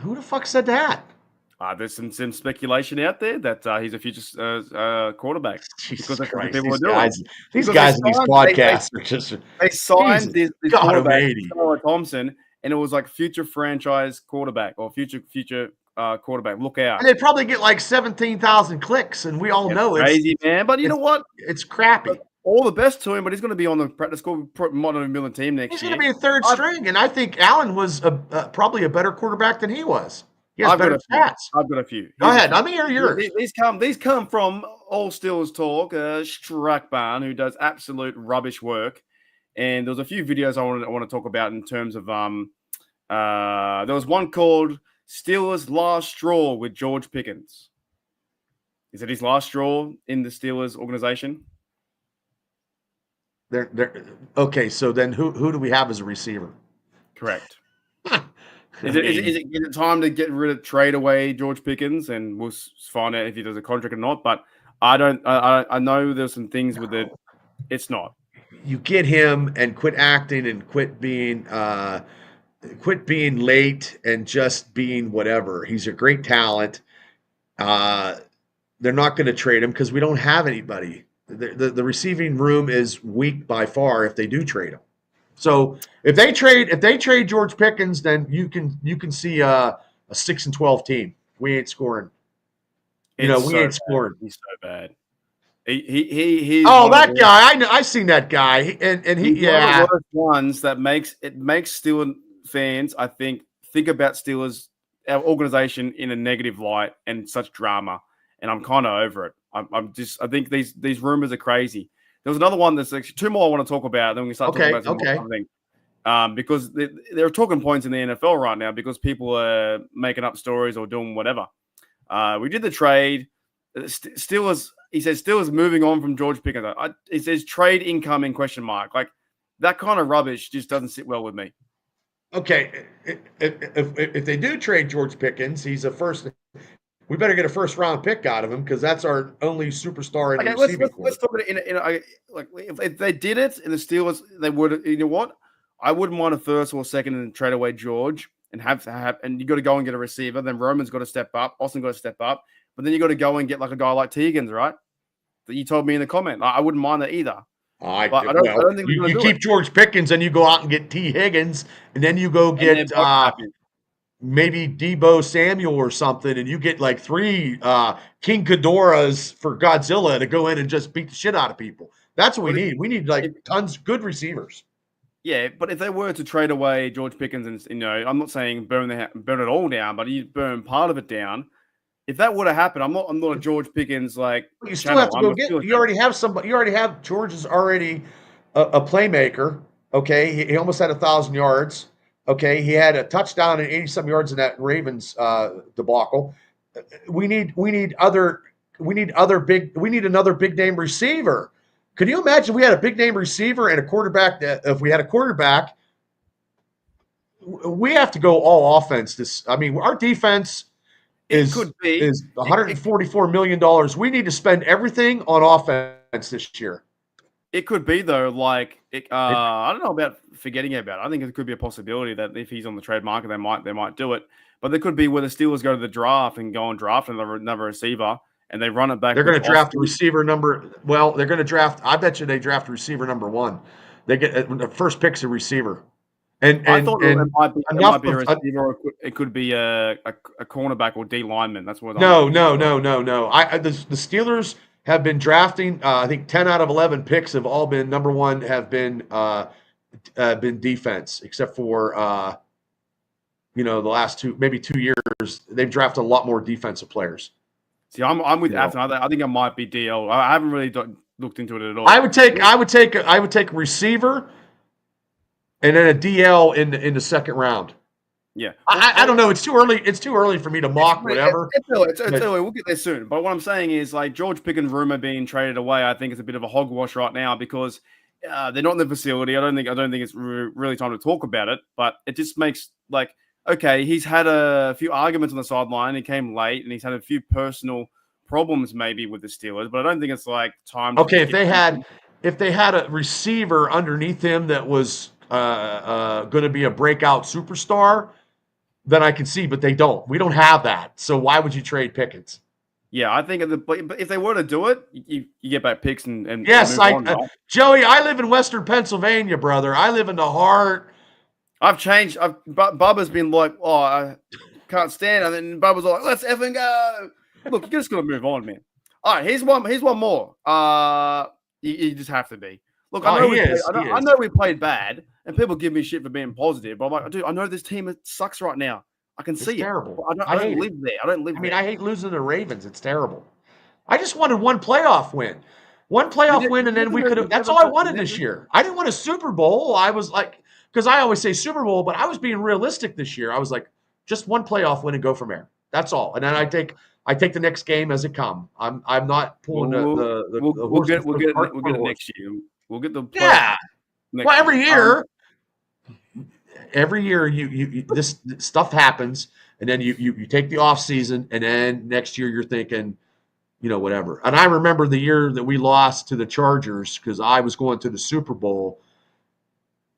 Speaker 2: Who the fuck said that?
Speaker 1: There's some speculation out there that he's a future quarterback.
Speaker 2: Jesus Christ, these guys in these podcasts are just.
Speaker 1: They signed this quarterback, Skylar Thompson, and it was like future franchise quarterback or future quarterback. Look out!
Speaker 2: And they probably get like 17,000 clicks, and we all know it's
Speaker 1: crazy, man. But you know what?
Speaker 2: It's crappy.
Speaker 1: All the best to him, but he's going to be on the practice squad modern Miller team next year.
Speaker 2: He's going to be a third string, and I think Allen was probably a better quarterback than he was.
Speaker 1: I've got a few.
Speaker 2: Go ahead. Let me hear yours.
Speaker 1: These come from All Steelers Talk, Strackbarn, who does absolute rubbish work. And there's a few videos I want to talk about in terms of there was one called Steelers Last Straw with George Pickens. Is it his last straw in the Steelers organization?
Speaker 2: Okay, so then who do we have as a receiver?
Speaker 1: Correct. Is it time to get rid of trade away George Pickens, and we'll find out if he does a contract or not? But I don't. I know there's some things with it. It's not.
Speaker 2: You get him and quit acting and quit being late and just being whatever. He's a great talent. They're not going to trade him because we don't have anybody. The receiving room is weak by far if they do trade him. So if they trade George Pickens, then you can see a 6-12 team. We ain't scoring. We ain't scoring.
Speaker 1: He's so bad. He's
Speaker 2: that guy. I know. I seen that guy, and he's one of the worst
Speaker 1: ones that makes Steelers fans, I think about Steelers, our organization, in a negative light and such drama. And I'm kind of over it. I think these rumors are crazy. There was another one that's actually two more I want to talk about. Then we can start talking about something. Because there are talking points in the NFL right now because people are making up stories or doing whatever. We did the trade. Steelers. He says Steelers moving on from George Pickens. It says trade incoming ? Like that kind of rubbish just doesn't sit well with me.
Speaker 2: Okay, if they do trade George Pickens, he's a first. We better get a first round pick out of him because that's our only superstar in the
Speaker 1: Okay, let's
Speaker 2: receiving
Speaker 1: let's, let's
Speaker 2: corps.
Speaker 1: talk about it like if they did it in the Steelers, they would. You know what? I wouldn't mind a first or second and trade away George and have and you got to go and get a receiver. Then Roman's got to step up. Austin got to step up. But then you got to go and get like a guy like Teagan's, right? That you told me in the comment. I wouldn't mind that either. But I don't think we're going
Speaker 2: You
Speaker 1: to do
Speaker 2: keep
Speaker 1: it.
Speaker 2: George Pickens and you go out and get T. Higgins, and then you go
Speaker 1: And they're
Speaker 2: get
Speaker 1: both happy.
Speaker 2: maybe Debo Samuel or something, and you get like 3 King Ghidorahs for Godzilla to go in and just beat the shit out of people. That's what we need. We need like tons good receivers.
Speaker 1: Yeah, but if they were to trade away George Pickens, and I'm not saying burn it all down, but you burn part of it down. If that would have happened, I'm not a George Pickens like.
Speaker 2: You still have to go get. You already have somebody. You already have George is already a playmaker. Okay, he almost had 1,000 yards. Okay, he had a touchdown and 80-some yards in that Ravens debacle. We need another big name receiver. Could you imagine we had a big name receiver and a quarterback? If we had a quarterback, we have to go all offense. Our defense is $144 million. We need to spend everything on offense this year.
Speaker 1: It could be though, like I don't know about forgetting about it. I think it could be a possibility that if he's on the trade market, they might do it. But there could be where the Steelers go to the draft and go and draft another receiver, and they run it back.
Speaker 2: They're going to draft a receiver number. Well, they're going to draft. I bet you they draft receiver number 1. They get the first pick's a receiver. And
Speaker 1: I thought it might be a receiver, or it could be a cornerback or D lineman. That's what.
Speaker 2: No. The Steelers have been drafting. I think 10 out of 11 picks have all been number 1. Have been defense, except for the last 2 years. They've drafted a lot more defensive players.
Speaker 1: See, I'm with Afton. I think I might be DL. I haven't really looked into it at all.
Speaker 2: I would take a receiver and then a DL in the second round.
Speaker 1: Yeah,
Speaker 2: I don't know. It's too early. It's too early for me to mock whatever.
Speaker 1: It's early. We'll get there soon. But what I'm saying is, like George Pickens' rumor being traded away, I think it's a bit of a hogwash right now because they're not in the facility. I don't think it's really time to talk about it. But it just makes like okay, he's had a few arguments on the sideline. He came late, and he's had a few personal problems maybe with the Steelers. But I don't think it's like time.
Speaker 2: Okay, if they had a receiver underneath him that was going to be a breakout superstar, then I can see, but they don't. We don't have that. So why would you trade Pickens?
Speaker 1: Yeah, I think if they were to do it, you get back picks and
Speaker 2: yes, Joey, I live in Western Pennsylvania, brother. I live in the heart.
Speaker 1: I've changed. Bubba's been like, oh, I can't stand it. And then Bubba's like, let's effing go. Look, you're just gonna move on, man. All right, here's one more. You just have to be. Look, I know we played bad, and people give me shit for being positive. But I'm like, dude, I know this team sucks right now. I can see
Speaker 2: terrible.
Speaker 1: it. I don't live there. I don't live there.
Speaker 2: I hate losing to the Ravens. It's terrible. I just wanted one playoff win. One playoff win, and then we could have. That's all I wanted this year. I didn't want a Super Bowl. I was like, because I always say Super Bowl, but I was being realistic this year. I was like, just one playoff win and go from there. That's all. And then I take the next game as it comes. I'm not pulling
Speaker 1: we'll get it next year. We'll get the
Speaker 2: Well, every year you this stuff happens, and then you take the off season, and then next year you're thinking, whatever. And I remember the year that we lost to the Chargers because I was going to the Super Bowl,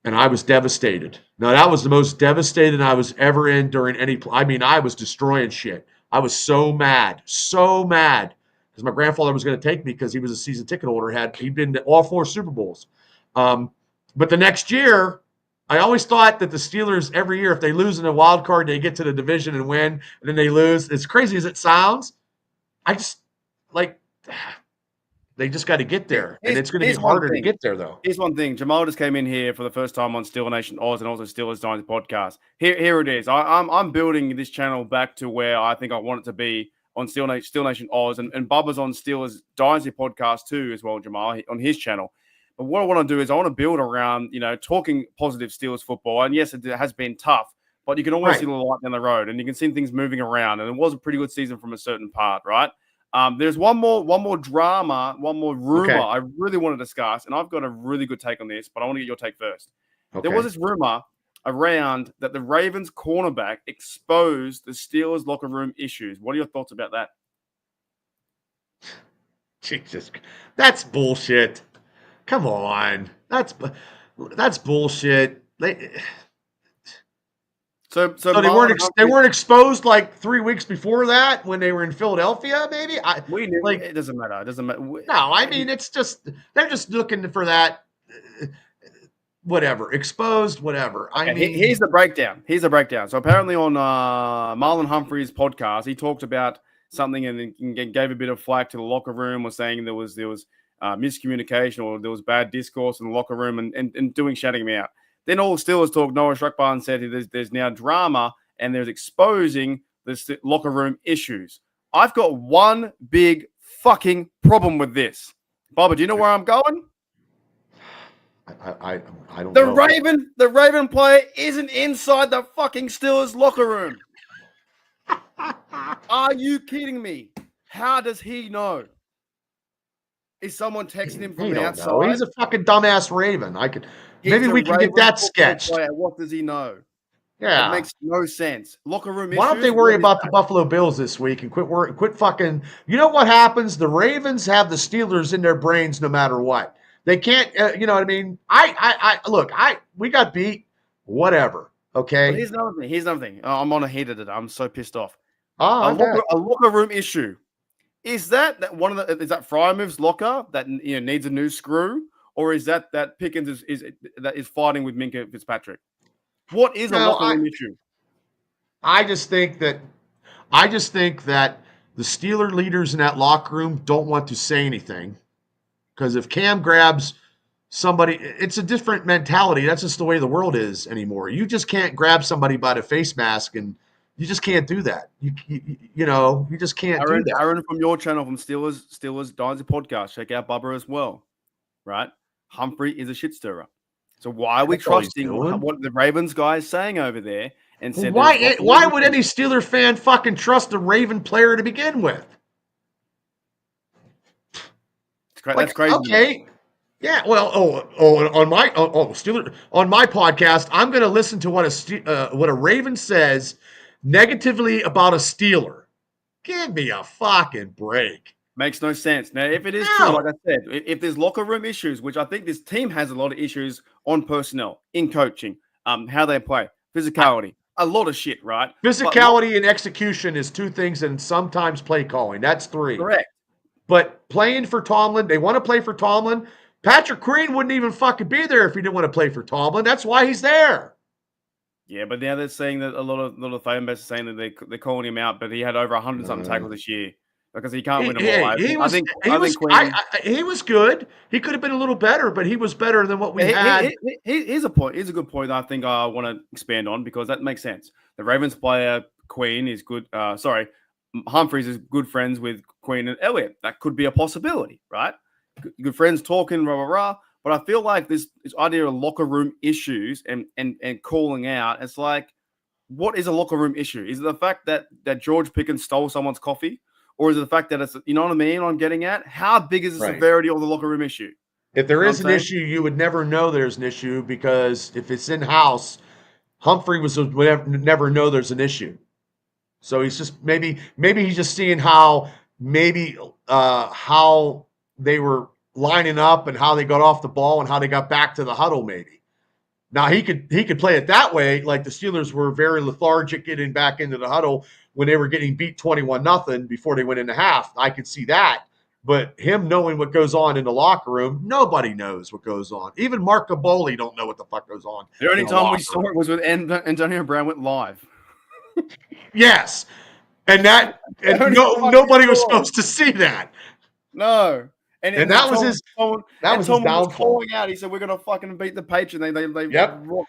Speaker 2: and I was devastated. Now that was the most devastated I was ever in during any. I was destroying shit. I was so mad because my grandfather was going to take me because he was a season ticket holder. He'd been to all 4 Super Bowls. But the next year, I always thought that the Steelers every year, if they lose in a wild card, they get to the division and win, and then they lose. As crazy as it sounds, I just they just got to get there, and it's going to be harder to get there, though.
Speaker 1: Here's one thing: Jamal just came in here for the first time on Steel Nation Oz and also Steelers Dynasty podcast. Here it is. I'm building this channel back to where I think I want it to be on Steel Nation Oz, and Bubba's on Steelers Dynasty podcast too as well. Jamal on his channel. But what I want to do is I want to build around, talking positive Steelers football. And yes, it has been tough, but you can always see the light down the road, and you can see things moving around. And it was a pretty good season from a certain part, right? There's one more drama, one more rumor I really want to discuss, and I've got a really good take on this, but I want to get your take first. Okay. There was this rumor around that the Ravens cornerback exposed the Steelers locker room issues. What are your thoughts about that?
Speaker 2: Jesus, that's bullshit. Come on, that's bullshit.
Speaker 1: So
Speaker 2: they weren't exposed like 3 weeks before that when they were in Philadelphia. Maybe
Speaker 1: we knew, like, it doesn't matter. It doesn't matter.
Speaker 2: No, I mean it's just they're just looking for that. Whatever, exposed, whatever. I mean,
Speaker 1: here's the breakdown. So apparently on Marlon Humphrey's podcast, he talked about something and gave a bit of flack to the locker room, was saying there was miscommunication or there was bad discourse in the locker room and shouting me out. Then all the Steelers talk, Noah Schruckbarn said there's now drama and there's exposing the locker room issues. I've got one big fucking problem with this. Bubba, do you know where I'm going?
Speaker 2: I don't know.
Speaker 1: The Raven player isn't inside the fucking Steelers locker room. Are you kidding me? How does he know? Is someone texting him from the outside?
Speaker 2: Know. He's a fucking dumbass Raven. Maybe we can get that sketched.
Speaker 1: Player. What does he know?
Speaker 2: Yeah,
Speaker 1: it makes no sense. Locker room issues.
Speaker 2: Why don't they worry about the Buffalo Bills this week and quit fucking? You know what happens? The Ravens have the Steelers in their brains no matter what. They can't. You know what I mean? Look. We got beat. Whatever. Okay.
Speaker 1: But here's another thing. I'm on a heat of it. I'm so pissed off.
Speaker 2: A
Speaker 1: locker room issue. Is that is that Fryermuth's locker that needs a new screw, or is that Pickens is fighting with Minkah Fitzpatrick? What is a locker room issue?
Speaker 2: I just think that the Steeler leaders in that locker room don't want to say anything, because if Cam grabs somebody, it's a different mentality. That's just the way the world is anymore. You just can't grab somebody by the face mask, and you just can't do that. You just can't do that.
Speaker 1: Aaron from your channel, from Steelers Dynasty Podcast, check out Bubba as well, right? Humphrey is a shit stirrer. So why are we trusting what the Ravens guy is saying over there? And said,
Speaker 2: why would any Steeler fan fucking trust a Raven player to begin with?
Speaker 1: That's crazy.
Speaker 2: Okay. Yeah, well, on my podcast, I'm going to listen to what a Raven says negatively about a Steeler. Give me a fucking break.
Speaker 1: Makes no sense. Now, if it is true, like I said, if there's locker room issues, which I think this team has a lot of issues on personnel, in coaching, how they play, physicality, a lot of shit, right?
Speaker 2: Physicality and execution is two things, and sometimes play calling. That's three.
Speaker 1: Correct.
Speaker 2: But playing for Tomlin, they want to play for Tomlin. Patrick Queen wouldn't even fucking be there if he didn't want to play for Tomlin. That's why he's there.
Speaker 1: Yeah, but now they're saying that a lot of fan base is saying that they're calling him out, but he had over 100-something tackles this year because he can't win them all.
Speaker 2: He was good. He could have been a little better, but he was better than what we had.
Speaker 1: Here's a point. Here's a good point that I think I want to expand on, because that makes sense. The Ravens player Queen is good. Humphreys is good friends with Queen and Elliott. That could be a possibility, right? Good friends talking, rah, rah, rah. But I feel like this idea of locker room issues and calling out, it's like, what is a locker room issue? Is it the fact that George Pickens stole someone's coffee? Or is it the fact that it's, you know what I mean, I'm getting at? How big is the severity of the locker room issue?
Speaker 2: If there is an issue, you would never know there's an issue, because if it's in-house, Humphrey would never know there's an issue. So he's just maybe he's just seeing how they were lining up and how they got off the ball and how they got back to the huddle. Maybe now he could play it that way, like the Steelers were very lethargic getting back into the huddle when they were getting beat 21-0 before they went into half. I could see that, but him knowing what goes on in the locker room, nobody knows what goes on. Even Mark Caboli don't know what the fuck goes on.
Speaker 1: The only time we saw it was when Antonio Brown went live.
Speaker 2: Yes, and nobody was supposed to see that.
Speaker 1: No.
Speaker 2: And that was his downfall.
Speaker 1: Calling out. He said, "We're gonna fucking beat the Patriots."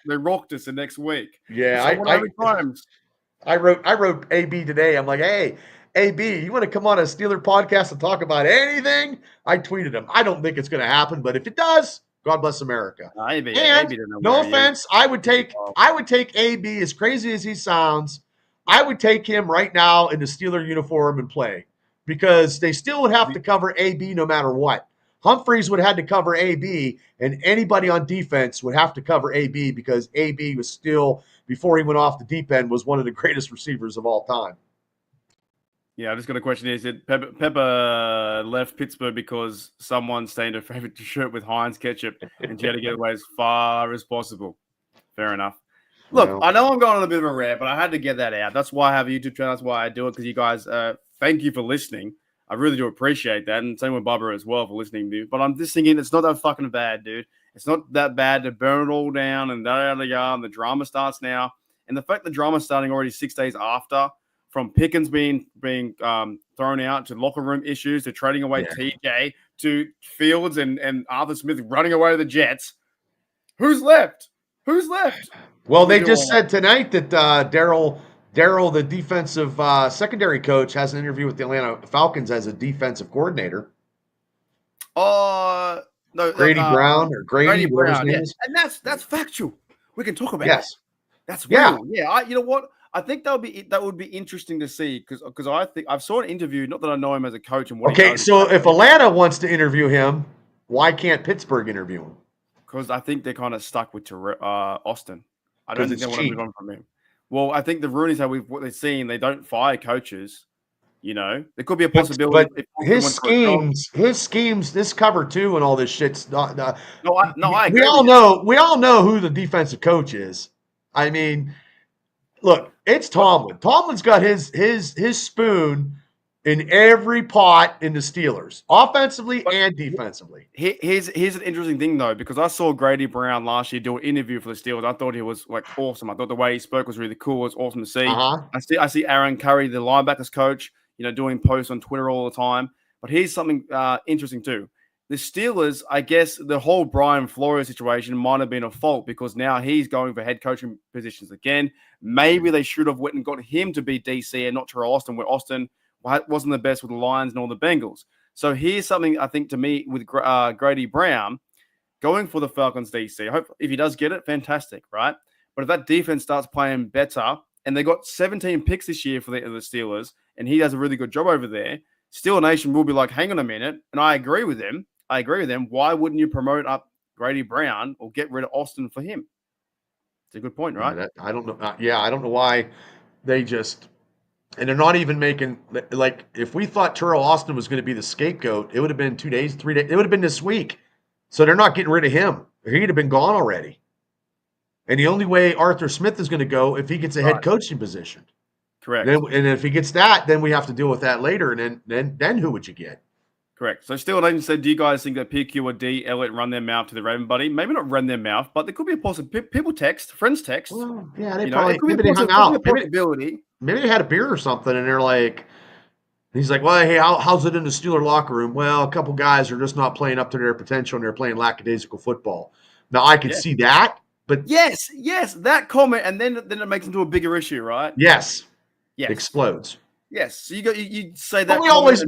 Speaker 1: They rocked us the next week.
Speaker 2: Yeah, I wrote AB today. I'm like, hey, AB, you want to come on a Steeler podcast and talk about anything? I tweeted him. I don't think it's going to happen, but if it does, God bless America.
Speaker 1: AB
Speaker 2: no offense, I would take AB, as crazy as he sounds. I would take him right now in the Steeler uniform and play, because they still would have to cover AB no matter what. Humphreys would have had to cover AB, and anybody on defense would have to cover AB because AB was still, before he went off the deep end, was one of the greatest receivers of all time.
Speaker 1: Yeah, I just got a question here. Said Pepper left Pittsburgh because someone stained her favorite shirt with Heinz ketchup, and she had to get away as far as possible. Fair enough. Look,
Speaker 2: Well,
Speaker 1: I know I'm going on a bit of a rant, but I had to get that out. That's why I have a YouTube channel. That's why I do it, because you guys, thank you for listening. I really do appreciate that, and same with Barbara as well for listening, dude. But I'm just thinking it's not that fucking bad, dude. It's not that bad to burn it all down and and the drama starts now. And the fact the drama's starting already 6 days after, from Pickens being thrown out to locker room issues to trading away TJ to Fields and Arthur Smith running away to the Jets. Who's left? Who's left?
Speaker 2: Well, they just said tonight that Daryl, the defensive secondary coach, has an interview with the Atlanta Falcons as a defensive coordinator.
Speaker 1: No,
Speaker 2: Grady Brown or Grady
Speaker 1: Brown,
Speaker 2: his name is.
Speaker 1: And that's factual. We can talk about
Speaker 2: Yes.
Speaker 1: it. That's real. Yeah. You know what? I think that would be interesting to see because I think I've saw an interview. Not that I know him as a coach and what.
Speaker 2: Okay, so if Atlanta wants to interview him, why can't Pittsburgh interview him?
Speaker 1: Because I think they're kind of stuck with Austin. I don't think they want to move on from him. Well, I think the Rooney's what they've seen. They don't fire coaches. You know, there could be a possibility.
Speaker 2: But his schemes, this cover two and all this shit's not.
Speaker 1: I agree.
Speaker 2: We all know who the defensive coach is. I mean, look, it's Tomlin. Tomlin's got his spoon in every pot in the Steelers, offensively and defensively.
Speaker 1: Here's an interesting thing though, because I saw Grady Brown last year do an interview for the Steelers. I thought he was like awesome. I thought the way he spoke was really cool. It was awesome to see. I see Aaron Curry, the linebackers coach, doing posts on Twitter all the time. But here's something interesting too. The Steelers, I guess the whole Brian Flores situation might have been a fault because now he's going for head coaching positions again. Maybe they should have went and got him to be DC and not Terrell Austin, where Austin wasn't the best with the Lions and all the Bengals. So here's something I think to me with Grady Brown going for the Falcons DC. I hope if he does get it, fantastic, right? But if that defense starts playing better, and they got 17 picks this year for the Steelers, and he does a really good job over there, Steel Nation will be like, hang on a minute, and I agree with them. Why wouldn't you promote up Grady Brown or get rid of Austin for him? It's a good point, right?
Speaker 2: I don't know. I don't know why they just, and they're not even making, like, if we thought Terrell Austin was going to be the scapegoat, it would have been 2 days, 3 days. It would have been this week. So they're not getting rid of him. He'd have been gone already. And the only way Arthur Smith is going to go if he gets a head coaching position.
Speaker 1: Correct.
Speaker 2: And if he gets that, then we have to deal with that later. And then who would you get?
Speaker 1: Correct. So Steel Nation said, do you guys think that PQ or D, Elliott run their mouth to the Raven buddy? Maybe not run their mouth, but there could be a possibility. People text, friends text.
Speaker 2: Well, yeah, they probably
Speaker 1: maybe
Speaker 2: they hung out.
Speaker 1: Maybe
Speaker 2: they had a beer or something, and they're like, he's like, well, hey, how's it in the Steeler locker room? Well, a couple guys are just not playing up to their potential, and they're playing lackadaisical football. Now, I could see that, but
Speaker 1: yes, that comment, and then it makes into a bigger issue, right?
Speaker 2: Yes, it explodes.
Speaker 1: Yes, so you say that.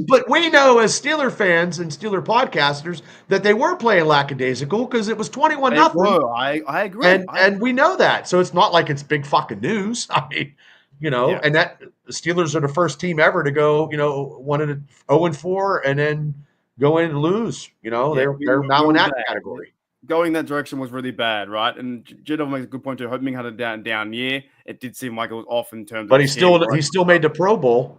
Speaker 2: But we know as Steeler fans and Steeler podcasters that they were playing lackadaisical because it was 21-0.
Speaker 1: I agree,
Speaker 2: and we know that, so it's not like it's big fucking news. I mean, and that the Steelers are the first team ever to go, 0-4 and then go in and lose. They're now in that category.
Speaker 1: Going that direction was really bad, right? And Jeddah makes a good point too. Hoping had a down year. It did seem like it was off in terms of.
Speaker 2: But he still made the Pro Bowl.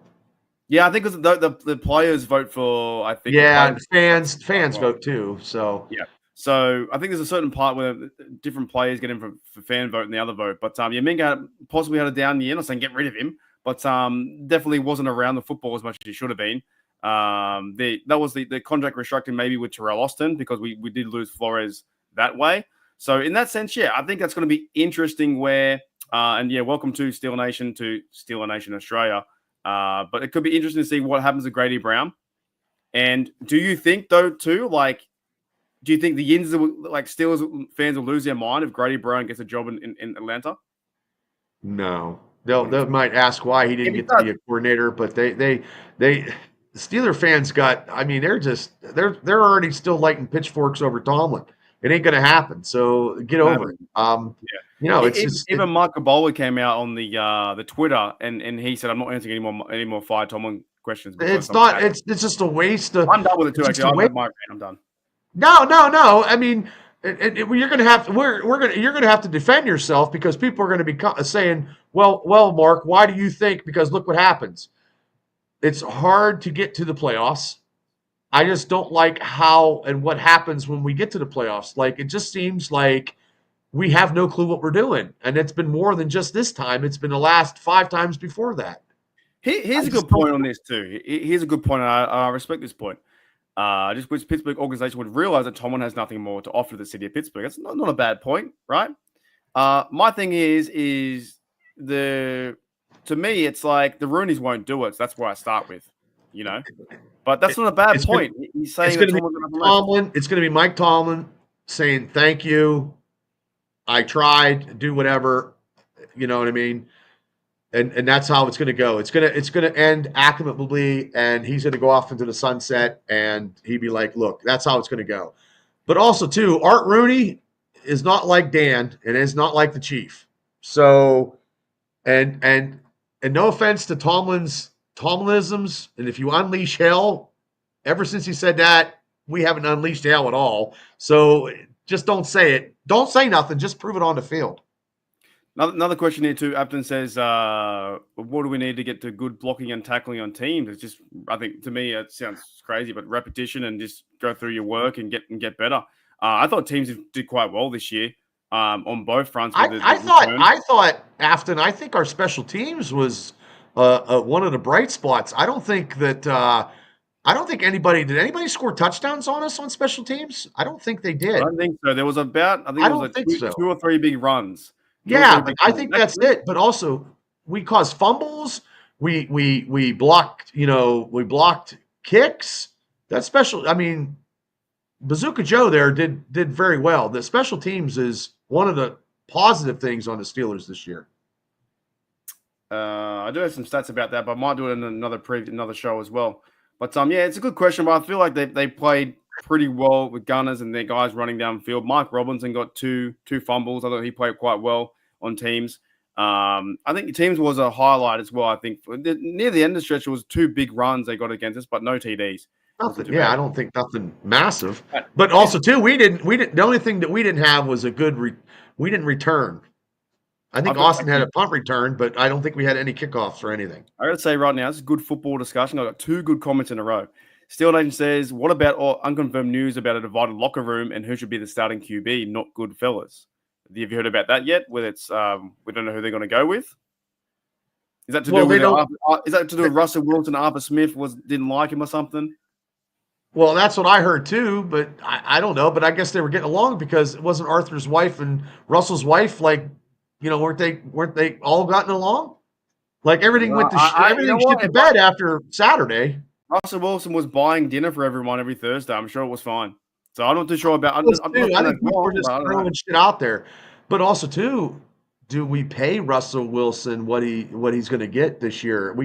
Speaker 1: Yeah, I think because the players vote for. I think
Speaker 2: fans vote too. So
Speaker 1: yeah, so I think there's a certain part where different players get in for fan vote and the other vote. But Minga possibly had a down year. I'm not saying get rid of him, but definitely wasn't around the football as much as he should have been. That was the contract restructuring maybe with Terrell Austin because we did lose Flores that way. So in that sense, I think that's going to be interesting where, welcome to Steel Nation Australia. But it could be interesting to see what happens to Grady Brown. And do you think though too, do you think the Yins, Steelers fans will lose their mind if Grady Brown gets a job in Atlanta?
Speaker 2: No, they might ask why he didn't get to be a coordinator, but they Steeler fans they're already still lighting pitchforks over Tomlin. It ain't going to happen. So get over it. It's just
Speaker 1: even Mark Gabola came out on the Twitter and he said, "I'm not answering any more Fire Tomlin questions."
Speaker 2: It's not. It's just a waste of.
Speaker 1: I'm done with it too. Actually, I'm done.
Speaker 2: No, no, no. I mean, you're going to have you're going to have to defend yourself because people are going to be saying, well, Mark, why do you think? Because look what happens. It's hard to get to the playoffs. I just don't like how and what happens when we get to the playoffs. Like it just seems like we have no clue what we're doing, and it's been more than just this time. It's been the last 5 times before that.
Speaker 1: Here's a good point on this too. Here's a good point. I respect this point. Just which Pittsburgh organization would realize that Tomlin has nothing more to offer the city of Pittsburgh. That's not a bad point, right? My thing is to me, it's like the Rooneys won't do it. So that's where I start with, But that's not a bad point. He's saying that
Speaker 2: Tomlin. It's going to be Mike Tomlin saying thank you. I tried, do whatever. You know what I mean? And that's how it's going to go. It's going to end amicably, and he's going to go off into the sunset, and he'd be like, "Look, that's how it's going to go." But also, too, Art Rooney is not like Dan, and is not like the Chief. So, and no offense to Tomlinisms, and if you unleash hell, ever since he said that, we haven't unleashed hell at all. So just don't say it. Don't say nothing. Just prove it on the field.
Speaker 1: Another question here too. Upton says, "What do we need to get to good blocking and tackling on teams?" It's just, I think, to me, it sounds crazy, but repetition and just go through your work and get better. I thought teams did quite well this year on both fronts.
Speaker 2: I thought, Afton. I think our special teams was one of the bright spots. I don't think that. I don't think anybody did. Anybody score touchdowns on us on special teams? I don't think they did.
Speaker 1: I don't think so. There was about, I think it was like two or three big runs.
Speaker 2: Yeah, I think that's it. But also, we caused fumbles. We blocked. We blocked kicks. That's special. I mean, Bazooka Joe there did very well. The special teams is one of the positive things on the Steelers this year.
Speaker 1: I do have some stats about that, but I might do it in another show as well. But yeah, it's a good question. But I feel like they played pretty well with Gunners and their guys running downfield. Mike Robinson got two fumbles. I thought he played quite well on teams. I think teams was a highlight as well. I think near the end of the stretch, it was 2 big runs they got against us, but no TDs.
Speaker 2: Nothing. Yeah, I don't think nothing massive. But also too, we didn't. The only thing that we didn't have was a good. We didn't return. I think Austin had a punt return, but I don't think we had any kickoffs or anything.
Speaker 1: I got to say right now, this is a good football discussion. I got 2 good comments in a row. Steel Nation says, "What about all unconfirmed news about a divided locker room and who should be the starting QB? Not good, fellas." Have you heard about that yet? Whether it's we don't know who they're going to go with. Is that to do with Russell Wilson? Arthur Smith didn't like him or something?
Speaker 2: Well, that's what I heard too, but I don't know. But I guess they were getting along because it wasn't Arthur's wife and Russell's wife. Like, weren't they all gotten along? Like everything went to everything shit to bed after Saturday.
Speaker 1: Russell Wilson was buying dinner for everyone every Thursday. I'm sure it was fine. So I'm not too sure about.
Speaker 2: I think people were just throwing shit out there, but also too, do we pay Russell Wilson what he's going to get this year?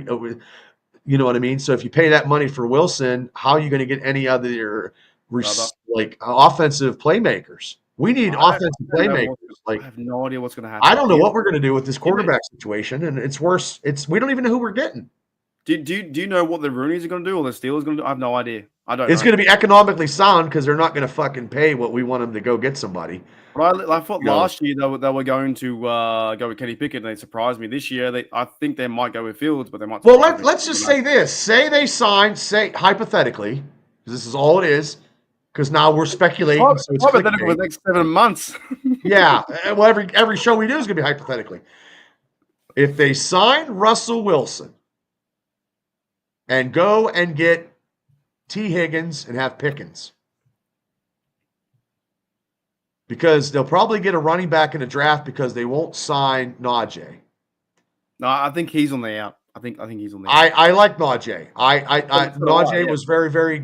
Speaker 2: You know what I mean? So if you pay that money for Wilson, how are you going to get any other offensive playmakers? We need offensive playmakers.
Speaker 1: I have no idea what's going to happen.
Speaker 2: I don't know what we're going to do with this quarterback situation, and it's worse. We don't even know who we're getting.
Speaker 1: Do you know what the Rooneys are going to do or the Steelers are going to do? I have no idea. I don't know.
Speaker 2: It's going to be economically sound because they're not going to fucking pay what we want them to go get somebody.
Speaker 1: But I thought last year they were going to go with Kenny Pickett, and they surprised me. This year, I think they might go with Fields, but they might.
Speaker 2: Well, let's just say this. Say they sign, hypothetically, because this is all it is, because now we're speculating. So it's
Speaker 1: hypothetical for the next 7 months.
Speaker 2: Yeah. Well, every show we do is going to be hypothetically. If they sign Russell Wilson and go and get T. Higgins and have Pickens, because they'll probably get a running back in the draft because they won't sign Najee.
Speaker 1: No, I think he's on the out. I think he's on the out.
Speaker 2: I like Najee. Najee was very, very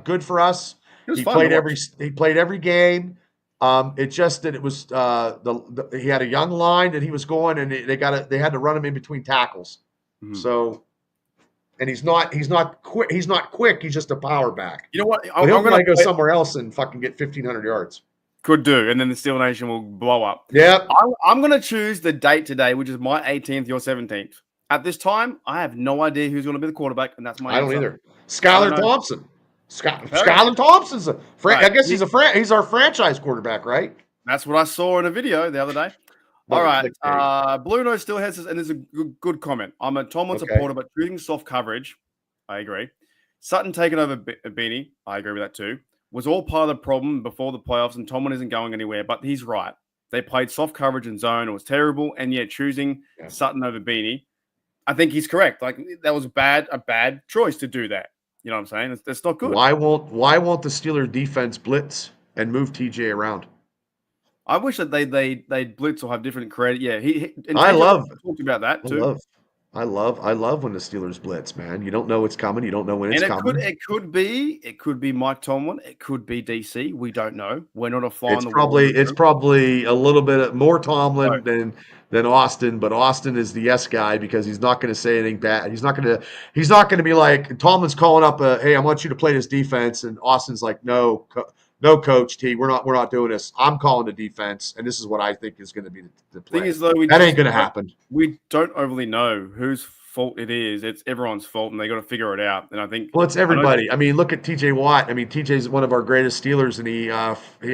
Speaker 2: good for us. He played every game. It just that it was he had a young line that he was going, and they had to run him in between tackles. Mm-hmm. So. And he's not quick. He's not quick. He's just a power back.
Speaker 1: You know what?
Speaker 2: I'm going to go somewhere else and fucking get 1,500 yards.
Speaker 1: Could do, and then the Steel Nation will blow up.
Speaker 2: Yep.
Speaker 1: I'm going to choose the date today, which is my 18th, your 17th. At this time, I have no idea who's going to be the quarterback, and that's my answer.
Speaker 2: I don't either. Skylar Thompson. Skylar Thompson's
Speaker 1: Right.
Speaker 2: I guess he's our franchise quarterback, right?
Speaker 1: That's what I saw in a video the other day. All right. Blue Nose still has this, and there's a good comment. I'm a Tomlin supporter, but choosing soft coverage, I agree. Sutton taking over Beanie, I agree with that too, was all part of the problem before the playoffs, and Tomlin isn't going anywhere, but he's right. They played soft coverage and zone. It was terrible, and yet choosing Sutton over Beanie, I think he's correct. Like, that was a bad choice to do that. You know what I'm saying? That's not good.
Speaker 2: Why won't the Steelers defense blitz and move TJ around?
Speaker 1: I wish that they'd blitz or have different credit. Yeah,
Speaker 2: I
Speaker 1: talked about that too.
Speaker 2: I love when the Steelers blitz, man. You don't know what's coming. You don't know when it's coming.
Speaker 1: It could be Mike Tomlin. It could be DC. We don't know. We're not a fly on the
Speaker 2: wall. It's probably a little bit more Tomlin than Austin, but Austin is the yes guy because he's not going to say anything bad. He's not going to be like Tomlin's calling up hey, I want you to play this defense, and Austin's like, no, Coach T, we're not doing this. I'm calling the defense, and this is what I think is going to be the play.
Speaker 1: Thing is, though,
Speaker 2: that ain't going to happen.
Speaker 1: We don't overly know whose fault it is. It's everyone's fault, and they got to figure it out. And I think,
Speaker 2: well, it's everybody. I mean, look at TJ Watt. I mean, TJ's one of our greatest Steelers, and he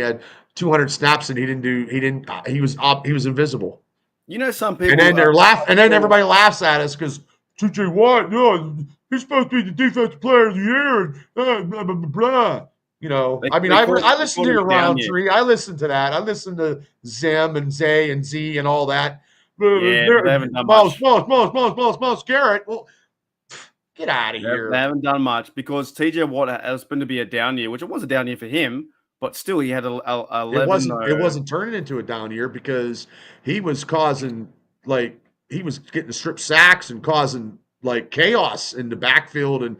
Speaker 2: had 200 snaps, and he was invisible.
Speaker 1: You know, some people,
Speaker 2: and then everybody laughs at us because TJ Watt, he's supposed to be the defensive player of the year, and blah blah blah blah. You know, I listened to your round three. I listened to that. I listened to Zim and Zay and Z and all that.
Speaker 1: Yeah, they haven't done much.
Speaker 2: Mouse, Garrett. Well, get out of here.
Speaker 1: They haven't done much because TJ Watt has been to be a down year, which it was a down year for him, but still he had a 11.
Speaker 2: It wasn't turning into a down year because he was causing, like, he was getting strip sacks and causing, like, chaos in the backfield. And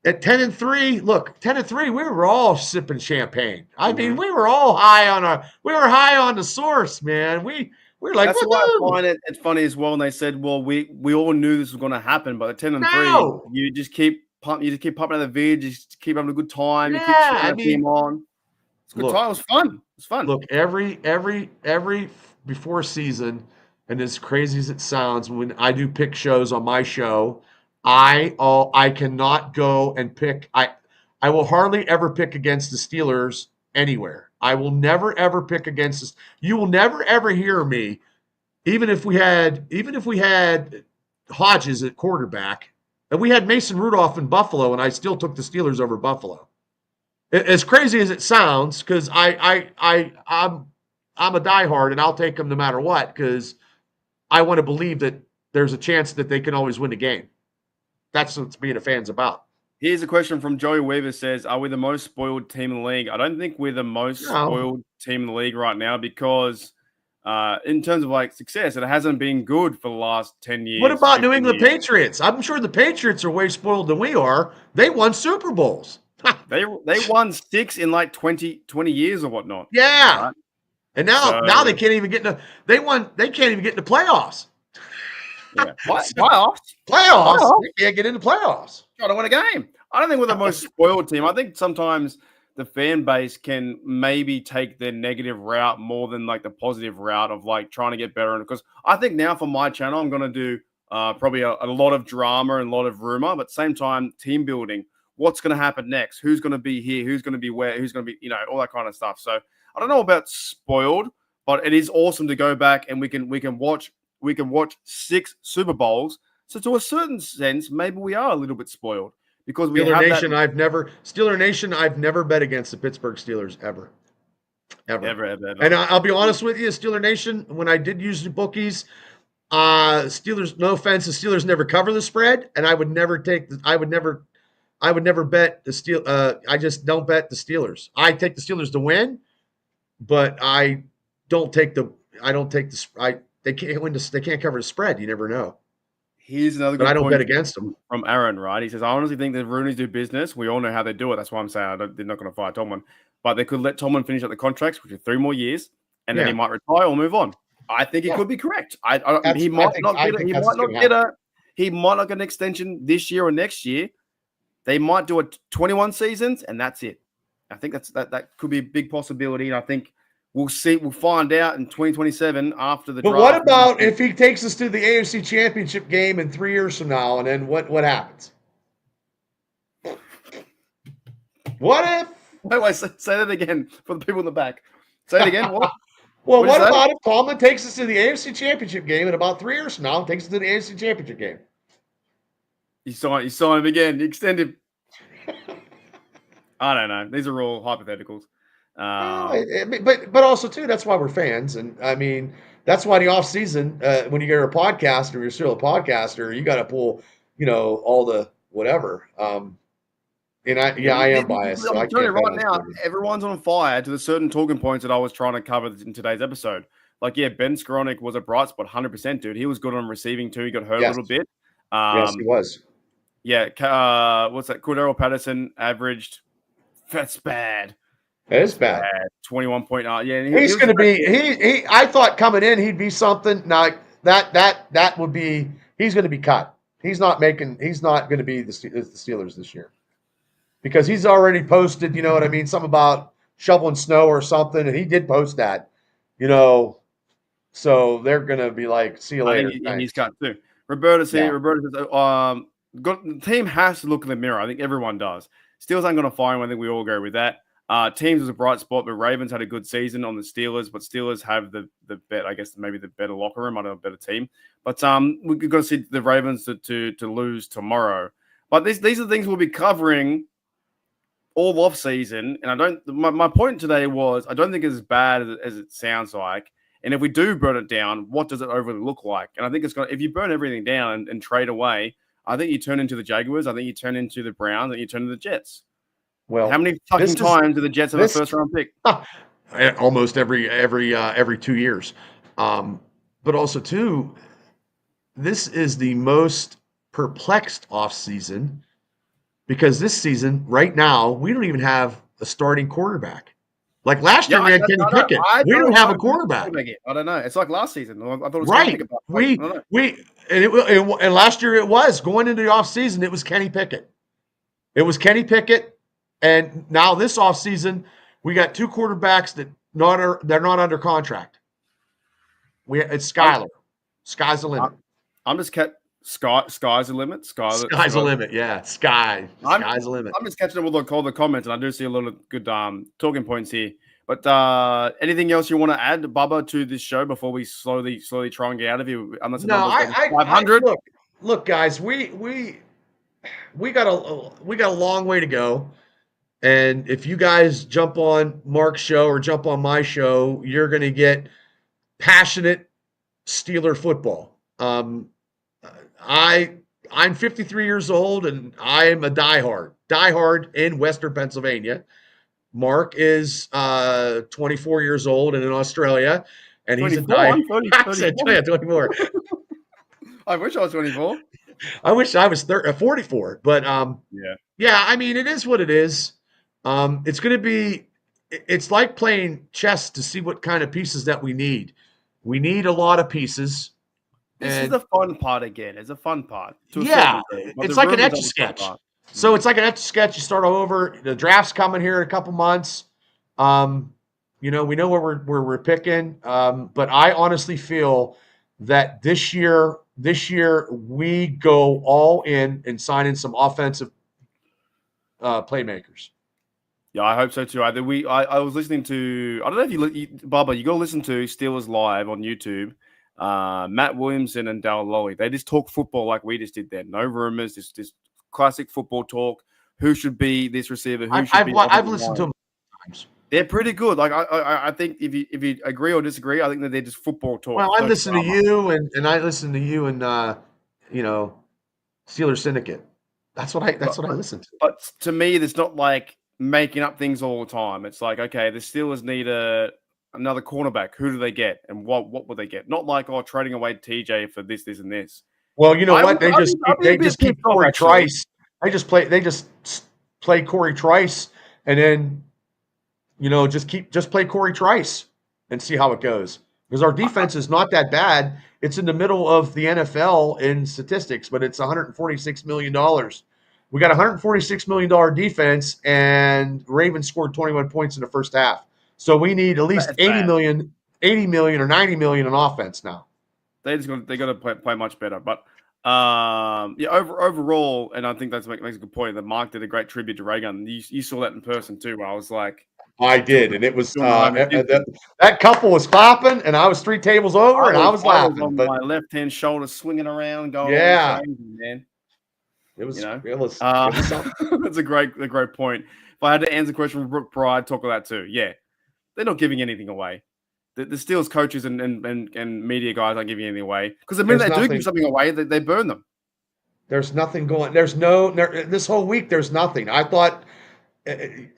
Speaker 2: at 10-3, look, 10-3, we were all sipping champagne. I mean, we were all high on the source, man. We were like,
Speaker 1: that's why I find it's funny as well. And they said, well, we all knew this was going to happen, but at 10-3, you just keep pumping out the vid, you just keep having a good time. You keep cheering the team on. It's a good time. It was fun. It's fun.
Speaker 2: Look, every before season, and as crazy as it sounds, when I do pick shows on my show, I cannot go and pick. I will hardly ever pick against the Steelers anywhere. I will never ever pick against this. You will never ever hear me, even if we had Hodges at quarterback, and we had Mason Rudolph in Buffalo, and I still took the Steelers over Buffalo. As crazy as it sounds, because I'm a diehard, and I'll take them no matter what, because I want to believe that there's a chance that they can always win the game. That's what being a fan's about.
Speaker 1: Here's a question from Joey Weaver says, are we the most spoiled team in the league? I don't think we're the most spoiled team in the league right now because in terms of like success, it hasn't been good for the last 10 years.
Speaker 2: What about New England Patriots? I'm sure the Patriots are way spoiled than we are. They won Super Bowls.
Speaker 1: They won 6 in like 20 years or whatnot.
Speaker 2: Yeah. Right? And now they can't even get in they can't even get in the playoffs.
Speaker 1: Yeah. Playoffs?
Speaker 2: They can't get into playoffs.
Speaker 1: Trying to win a game. I don't think we're the most spoiled team. I think sometimes the fan base can maybe take the negative route more than like the positive route of like trying to get better. Because I think now for my channel, I'm going to do probably a lot of drama and a lot of rumor, but at the same time, team building. What's going to happen next? Who's going to be here? Who's going to be where? Who's going to be, all that kind of stuff. So I don't know about spoiled, but it is awesome to go back and we can watch 6 Super Bowls. So to a certain sense, maybe we are a little bit spoiled because we
Speaker 2: Steeler
Speaker 1: have
Speaker 2: Nation.
Speaker 1: that.
Speaker 2: Steeler Nation. I've never bet against the Pittsburgh Steelers ever.
Speaker 1: Ever.
Speaker 2: And I'll be honest with you, Steeler Nation. When I did use the bookies, Steelers. No offense, the Steelers never cover the spread, and I would never bet the Steel. I just don't bet the Steelers. I take the Steelers to win, but I don't take the. They can't win. They can't cover the spread. You never know.
Speaker 1: Here's another good
Speaker 2: point. I don't bet
Speaker 1: point
Speaker 2: against them.
Speaker 1: From Aaron, right? He says, I honestly think that Rooney's do business. We all know how they do it. That's why I'm saying they're not going to fire Tomlin. But they could let Tomlin finish out the contracts, which are 3 more years, and then he might retire or move on. I think he could be correct. He might not get an extension this year or next year. They might do 21 seasons, and that's it. I think that could be a big possibility. And I think we'll see. We'll find out in 2027 after the draft.
Speaker 2: But what about if he takes us to the AFC Championship game in 3 years from now, and then what happens? What if?
Speaker 1: Wait, say that again for the people in the back. Say it again. What?
Speaker 2: Well,
Speaker 1: What'd
Speaker 2: what
Speaker 1: you say?
Speaker 2: about if Tomlin takes us to the AFC Championship game in about 3 years from now? Takes us to the AFC Championship game.
Speaker 1: You sign him again. You extend him. I don't know. These are all hypotheticals.
Speaker 2: But also too, that's why we're fans, and I mean that's why the off season, when you get a podcaster, you're still a podcaster, you got to pull, all the whatever. And I am biased, so I
Speaker 1: I'm telling you
Speaker 2: can't bet
Speaker 1: right
Speaker 2: on
Speaker 1: now,
Speaker 2: Jordan.
Speaker 1: everyone's on fire to the certain talking points that I was trying to cover in today's episode. Like, yeah, Ben Skowronek was a bright spot, 100%, dude. He was good on receiving too. He got hurt a little bit.
Speaker 2: Yes, he was.
Speaker 1: Yeah, what's that? Cordero Patterson averaged. That's bad.
Speaker 2: It is bad.
Speaker 1: 21 point. Yeah,
Speaker 2: He's going to be. He. I thought coming in he'd be something. Now that would be. He's going to be cut. He's not going to be the Steelers this year because he's already posted. You know what I mean? Something about shoveling snow or something, and he did post that. So they're going to be like, "See you later."
Speaker 1: And he's cut too. Roberta's here. Roberta says, the team has to look in the mirror. I think everyone does. Steelers aren't going to fire him. I think we all agree with that. Teams was a bright spot, but Ravens had a good season on the Steelers. But Steelers have the bet, I guess, maybe the better locker room. I don't know, better team. But we're going to see the Ravens to lose tomorrow. But these are the things we'll be covering all off season. And my point today was I don't think it's as bad as it sounds like. And if we do burn it down, what does it overly look like? And I think if you burn everything down and trade away, I think you turn into the Jaguars. I think you turn into the Browns, and you turn into the Jets. Well, how many fucking times do the Jets have a first round pick?
Speaker 2: Almost every 2 years. But also too, this is the most perplexed offseason because this season, right now, we don't even have a starting quarterback. Like last year, we had Kenny Pickett. We don't have a quarterback.
Speaker 1: I don't know. It's like last season. I thought it was
Speaker 2: right. And last year it was going into the offseason. It was Kenny Pickett. And now this offseason, we got two quarterbacks that they're not under contract. It's Skyler. Sky's the limit.
Speaker 1: I'm just sky's the limit.
Speaker 2: Sky's the limit. Yeah, sky's the limit.
Speaker 1: I'm just catching up with all the comments, and I do see a lot of good talking points here. But anything else you want to add, Bubba, to this show before we slowly try and get out of here? Unless
Speaker 2: no, 500. Look, guys, we got a long way to go. And if you guys jump on Mark's show or jump on my show, you're going to get passionate Steeler football. I'm 53 years old, and I'm a diehard in Western Pennsylvania. Mark is 24 years old and in Australia, and he's
Speaker 1: 24?
Speaker 2: 24.
Speaker 1: I wish I was 24.
Speaker 2: I wish I was 44, but yeah. I mean, it is what it is. It's going to be. It's like playing chess to see what kind of pieces that we need. We need a lot of pieces.
Speaker 1: This is the fun part again. It's a fun part.
Speaker 2: It's like an Etch-a-Sketch. So it's like an Etch-a-Sketch. You start all over. The draft's coming here in a couple months. We know where we're picking. But I honestly feel that this year we go all in and sign in some offensive playmakers.
Speaker 1: Yeah, I hope so too. I was listening to. I don't know if you Bubba, you go listen to Steelers Live on YouTube. Matt Williamson and Dal Lowy, they just talk football like we just did there. No rumors, just classic football talk. Who should be this receiver? I've
Speaker 2: listened to them times.
Speaker 1: They're pretty good. Like I think if you agree or disagree, I think that they're just football talk.
Speaker 2: Well, I listen to you and I listen to you and Steelers Syndicate. That's what I listen to.
Speaker 1: But to me, it's not like making up things all the time. It's like, okay, the Steelers need another cornerback. Who do they get, and what will they get? Not like trading away TJ for this, and this.
Speaker 2: Well, you know what? They just keep Corey Trice. They just play Corey Trice, and then just play Corey Trice and see how it goes. Because our defense is not that bad. It's in the middle of the NFL in statistics, but it's $146 million. We got a $146 million defense, and Ravens scored 21 points in the first half. So we need at least 80 million or 90 million in offense now.
Speaker 1: They got to play much better. But Yeah, overall, and I think that makes a good point. That Mark did a great tribute to Ray Gun. You saw that in person too. Where I was like,
Speaker 2: I did, and it was
Speaker 1: doing my own
Speaker 2: that couple was clapping, and I was 3 tables over, and I was
Speaker 1: I was
Speaker 2: laughing.
Speaker 1: on
Speaker 2: But
Speaker 1: my left hand shoulder, swinging around, going all
Speaker 2: yeah,
Speaker 1: crazy, man.
Speaker 2: it was
Speaker 1: You know,
Speaker 2: it was it was something.
Speaker 1: that's a great point. If I had to answer the question from Brooke Pride, talk about that too. Yeah, they're not giving anything away. The Steelers coaches and media guys aren't giving anything away because the minute
Speaker 2: There's
Speaker 1: they do
Speaker 2: nothing.
Speaker 1: give something away, they burn them.
Speaker 2: There's nothing going. There's this whole week. There's nothing. I thought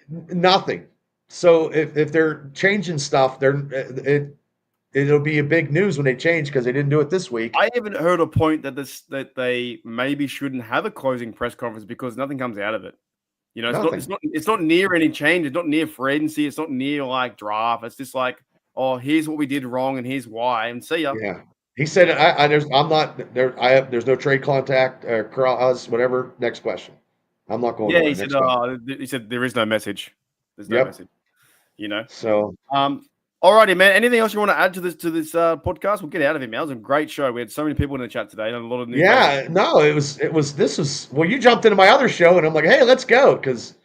Speaker 2: nothing. So if they're changing stuff, it'll be a big news when they change because they didn't do it this week.
Speaker 1: I even heard a point that they maybe shouldn't have a closing press conference because nothing comes out of it. You know, it's not near any change. It's not near free agency. It's not near like draft. It's just like, oh, here's what we did wrong and here's why. And see ya.
Speaker 2: Yeah. He said, I'm not there. There's no trade contact or clause, whatever. Next question. I'm not going.
Speaker 1: Yeah,
Speaker 2: away.
Speaker 1: he said there is no message. There's no message. You know.
Speaker 2: So,
Speaker 1: alrighty, man. Anything else you want to add to this podcast? We'll get out of here, man. It was a great show. We had so many people in the chat today and a lot of new
Speaker 2: yeah. No, this was well. You jumped into my other show, and I'm like, hey, let's go because,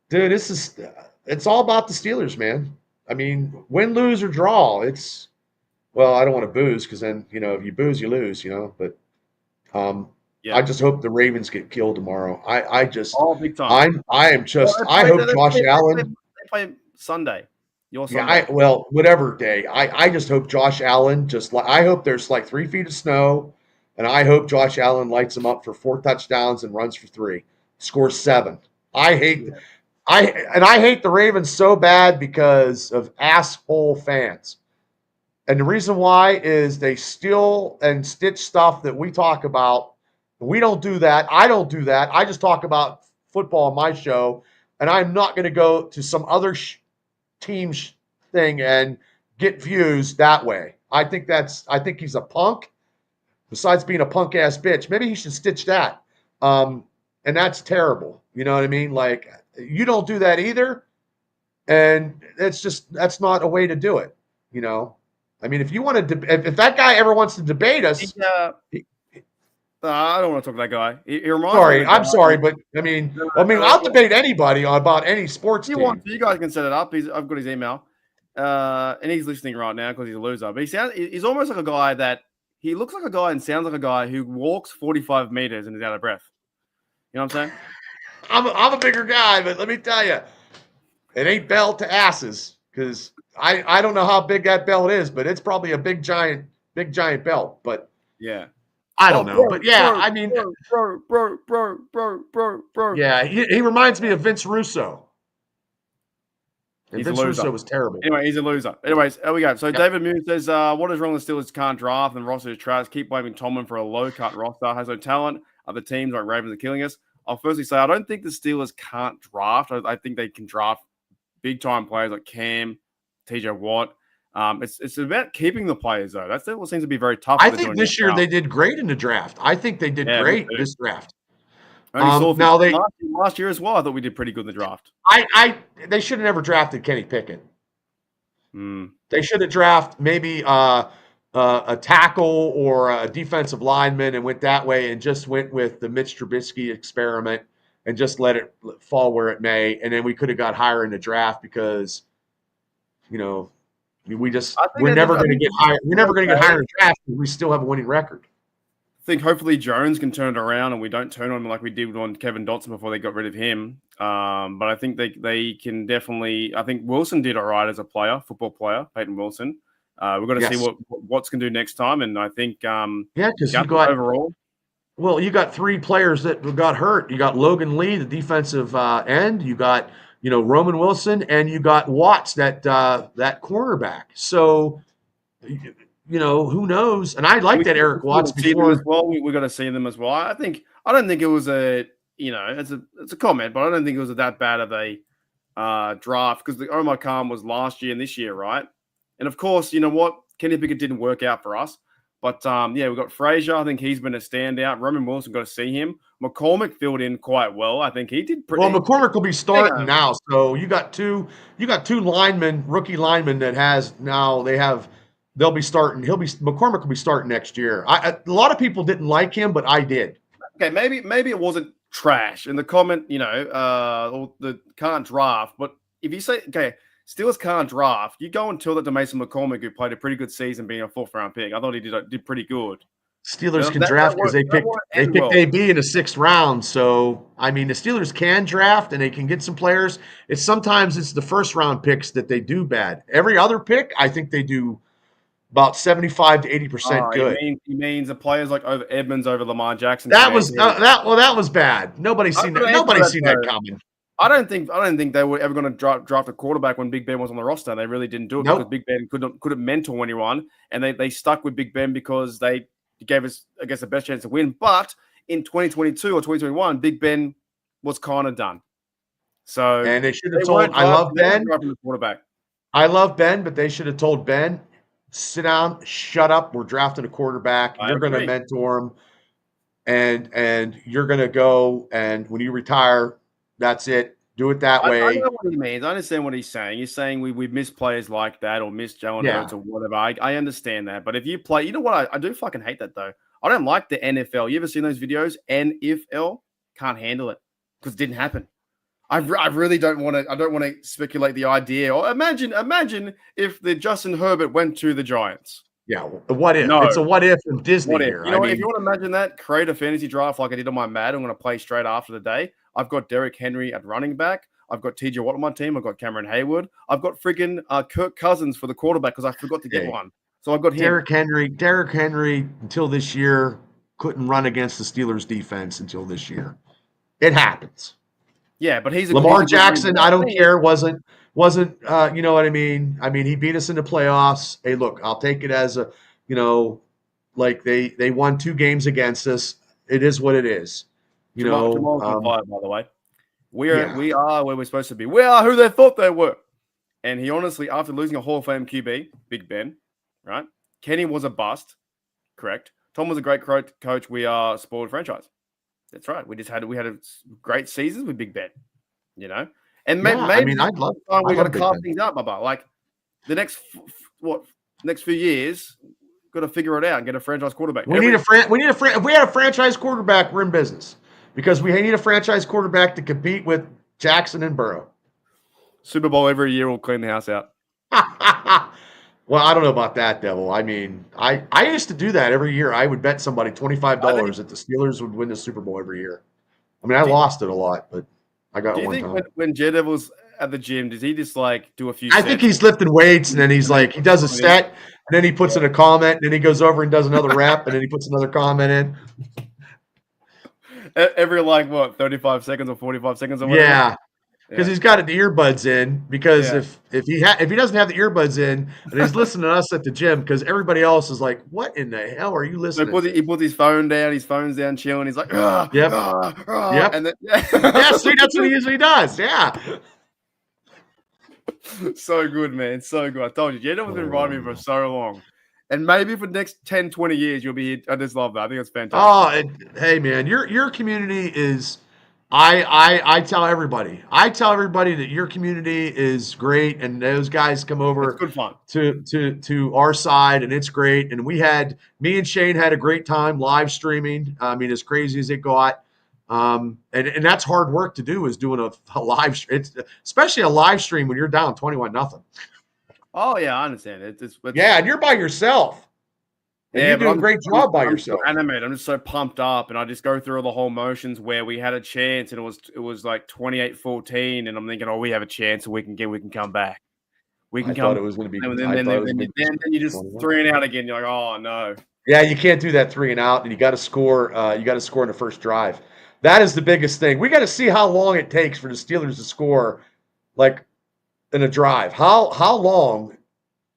Speaker 2: dude, it's all about the Steelers, man. I mean, win, lose, or draw. Well, I don't want to booze because then, if you booze, you lose, But I just hope the Ravens get killed tomorrow.
Speaker 1: big time.
Speaker 2: I hope Josh Allen.
Speaker 1: They play Sunday. Your
Speaker 2: Sunday.
Speaker 1: Yeah,
Speaker 2: whatever day. I just hope Josh Allen I hope there's like 3 feet of snow, and I hope Josh Allen lights them up for 4 touchdowns and runs for 3, scores 7. I hate the Ravens so bad because of asshole fans. And the reason why is they steal and stitch stuff that we talk about. We don't do that. I don't do that. I just talk about football on my show, and I'm not going to go to some other team's thing and get views that way. I think he's a punk. Besides being a punk ass bitch, maybe he should stitch that. And that's terrible. You know what I mean? Like, you don't do that either. And that's not a way to do it. I mean, if you want to, if that guy ever wants to debate us,
Speaker 1: I don't want to talk to that guy.
Speaker 2: I'm sorry, but I mean, I'll debate anybody about any sports team.
Speaker 1: You guys can set it up. I've got his email, and he's listening right now because he's a loser. But he's almost like a guy that he looks like a guy and sounds like a guy who walks 45 meters and is out of breath. You know what I'm saying?
Speaker 2: I'm a bigger guy, but let me tell you, it ain't bell to asses because I don't know how big that belt is, but it's probably a big giant belt. But
Speaker 1: yeah,
Speaker 2: I don't know. But yeah, I mean,
Speaker 1: bro.
Speaker 2: Yeah, he reminds me of Vince Russo. And Vince Russo was terrible.
Speaker 1: Anyway, he's a loser. Anyways, there we go. So David Muse says, what is wrong with the Steelers can't draft and roster is trash? Keep blaming Tomlin for a low-cut roster. Has no talent. Other teams like Ravens are killing us. I'll firstly say I don't think the Steelers can't draft. I think they can draft big-time players like Cam, TJ Watt. It's about keeping the players, though. That's what seems to be very tough.
Speaker 2: I think this year they did great in the draft. I think they did great this draft.
Speaker 1: Last year as well, I thought we did pretty good in the draft.
Speaker 2: They should have never drafted Kenny Pickett.
Speaker 1: Mm.
Speaker 2: They should have drafted maybe a tackle or a defensive lineman and went that way and just went with the Mitch Trubisky experiment and just let it fall where it may. And then we could have got higher in the draft because, we're never going to get higher. We're never going to get higher in the draft because we still have a winning record.
Speaker 1: I think hopefully Jones can turn it around and we don't turn on him like we did on Kevin Dotson before they got rid of him. But I think they can definitely. I think Wilson did all right as a player, football player, Peyton Wilson. We've got to see what Watts can do next time, and I think
Speaker 2: because you got overall. Well, you got 3 players that got hurt. You got Logan Lee, the defensive end. You got Roman Wilson, and you got Watts, that cornerback. So. Who knows? And I like that Eric Watts before
Speaker 1: as well. We got to see them as well. I don't think it was it's a comment, but I don't think it was that bad of a draft because the Omar Khan was last year and this year, right? And of course, you know what? Kenny Pickett didn't work out for us. But we got Frazier. I think he's been a standout. Roman Wilson, got to see him. McCormick filled in quite well. I think he did pretty.
Speaker 2: Well, McCormick will be starting now. So you got two linemen, rookie linemen they have they'll be starting. McCormick will be starting next year. A lot of people didn't like him, but I did.
Speaker 1: Okay, maybe it wasn't trash in the comment, or the can't draft. But if you say, okay, Steelers can't draft, you go and tell that to Mason McCormick, who played a pretty good season being a 4th-round pick. I thought he did pretty good.
Speaker 2: Steelers can draft because they picked AB in the 6th round. So I mean, the Steelers can draft and they can get some players. Sometimes it's the 1st-round picks that they do bad. Every other pick, I think they do about 75 to 80% good.
Speaker 1: He means the players like over Edmonds over Lamar Jackson.
Speaker 2: That was bad. Nobody's seen that coming.
Speaker 1: I don't think they were ever going to draft a quarterback when Big Ben was on the roster. They really didn't do it because Big Ben couldn't mentor anyone, and they stuck with Big Ben because they gave us, I guess, the best chance to win. But in 2022 or 2021, Big Ben was kind of done. So
Speaker 2: and they should have told. I love Ben.
Speaker 1: The quarterback.
Speaker 2: I love Ben, but they should have told Ben, sit down, shut up. We're drafting a quarterback. You're going to mentor him, and you're going to go. And when you retire, that's it. Do it that way.
Speaker 1: I know what he means. I understand what he's saying. He's saying we miss players like that or miss Jalen Hurts or whatever. I understand that. But if you play, you know what? I do fucking hate that, though. I don't like the NFL. You ever seen those videos? NFL can't handle it because it didn't happen. I really don't want to. I don't want to speculate the idea. Or imagine if the Justin Herbert went to the Giants.
Speaker 2: Yeah, what if? No. It's a what if from Disney
Speaker 1: what if?
Speaker 2: here.
Speaker 1: You know, if you want to imagine that, create a fantasy draft like I did on my Mad. I'm going to play straight after the day. I've got Derrick Henry at running back. I've got TJ Watt on my team. I've got Cameron Hayward. I've got freaking Kirk Cousins for the quarterback because I forgot to get one. So I've got him.
Speaker 2: Derrick Henry until this year couldn't run against the Steelers defense until this year. It happens.
Speaker 1: Yeah, but he's
Speaker 2: Lamar Jackson. I don't care. Wasn't you know what I mean? I mean, he beat us in the playoffs. Hey, look, I'll take it as a, like they won 2 games against us. It is what it is.
Speaker 1: Jamal's on fire, by the way. We are where we're supposed to be. We are who they thought they were. And he honestly, after losing a Hall of Fame QB, Big Ben, right? Kenny was a bust, correct? Tom was a great coach. We are a spoiled franchise. That's right. We had a great seasons with Big Ben, And maybe
Speaker 2: I'd love.
Speaker 1: We got to carve things up, Bubba. Like the next few years, got to figure it out and get a franchise quarterback.
Speaker 2: If we had a franchise quarterback, we're in business because we need a franchise quarterback to compete with Jackson and Burrow.
Speaker 1: Super Bowl every year will clean the house out.
Speaker 2: Well, I don't know about that, Devil. I mean, I used to do that every year. I would bet somebody $25 that the Steelers would win the Super Bowl every year. I mean, I lost it a lot, but I got it one time. Do you think
Speaker 1: when J Devil's at the gym, does he just like do a few
Speaker 2: sets? I think he's lifting weights, and then he's like, he does a set, and then he puts in a comment, and then he goes over and does another rep, and then he puts another comment in.
Speaker 1: Every 35 seconds or 45 seconds or whatever?
Speaker 2: Yeah. Because he's got the earbuds in. Because if he doesn't have the earbuds in, and he's listening to us at the gym, because everybody else is like, "What in the hell are you listening?"
Speaker 1: So he puts his phone down. His phone's down, chilling. He's like, "Yep,
Speaker 2: yep."
Speaker 1: And then,
Speaker 2: see, that's what he usually does. Yeah.
Speaker 1: So good, man. So good. I told you, Jed was been riding me for so long. And maybe for the next 10, 20 years, you'll be here. I just love that. I think it's fantastic.
Speaker 2: Oh, hey, man, your community is. I tell everybody. That your community is great, and those guys come over.
Speaker 1: It's good fun.
Speaker 2: to our side, and it's great. And me and Shane had a great time live streaming. I mean, as crazy as it got. And that's hard work to do, is doing a live. It's especially a live stream when you're down 21-0.
Speaker 1: Oh yeah, I understand it.
Speaker 2: And you're by yourself. And you do a great job by yourself.
Speaker 1: So animated. I'm just so pumped up, and I just go through all the whole motions where we had a chance, and it was like 28-14, and I'm thinking, oh, we have a chance, and we can come back. We can come.
Speaker 2: I thought it was going to be.
Speaker 1: And then you just 3 and out again. You're like, oh no.
Speaker 2: Yeah, you can't do that 3 and out, and you got to score. You got to score in the first drive. That is the biggest thing. We got to see how long it takes for the Steelers to score, like in a drive. How long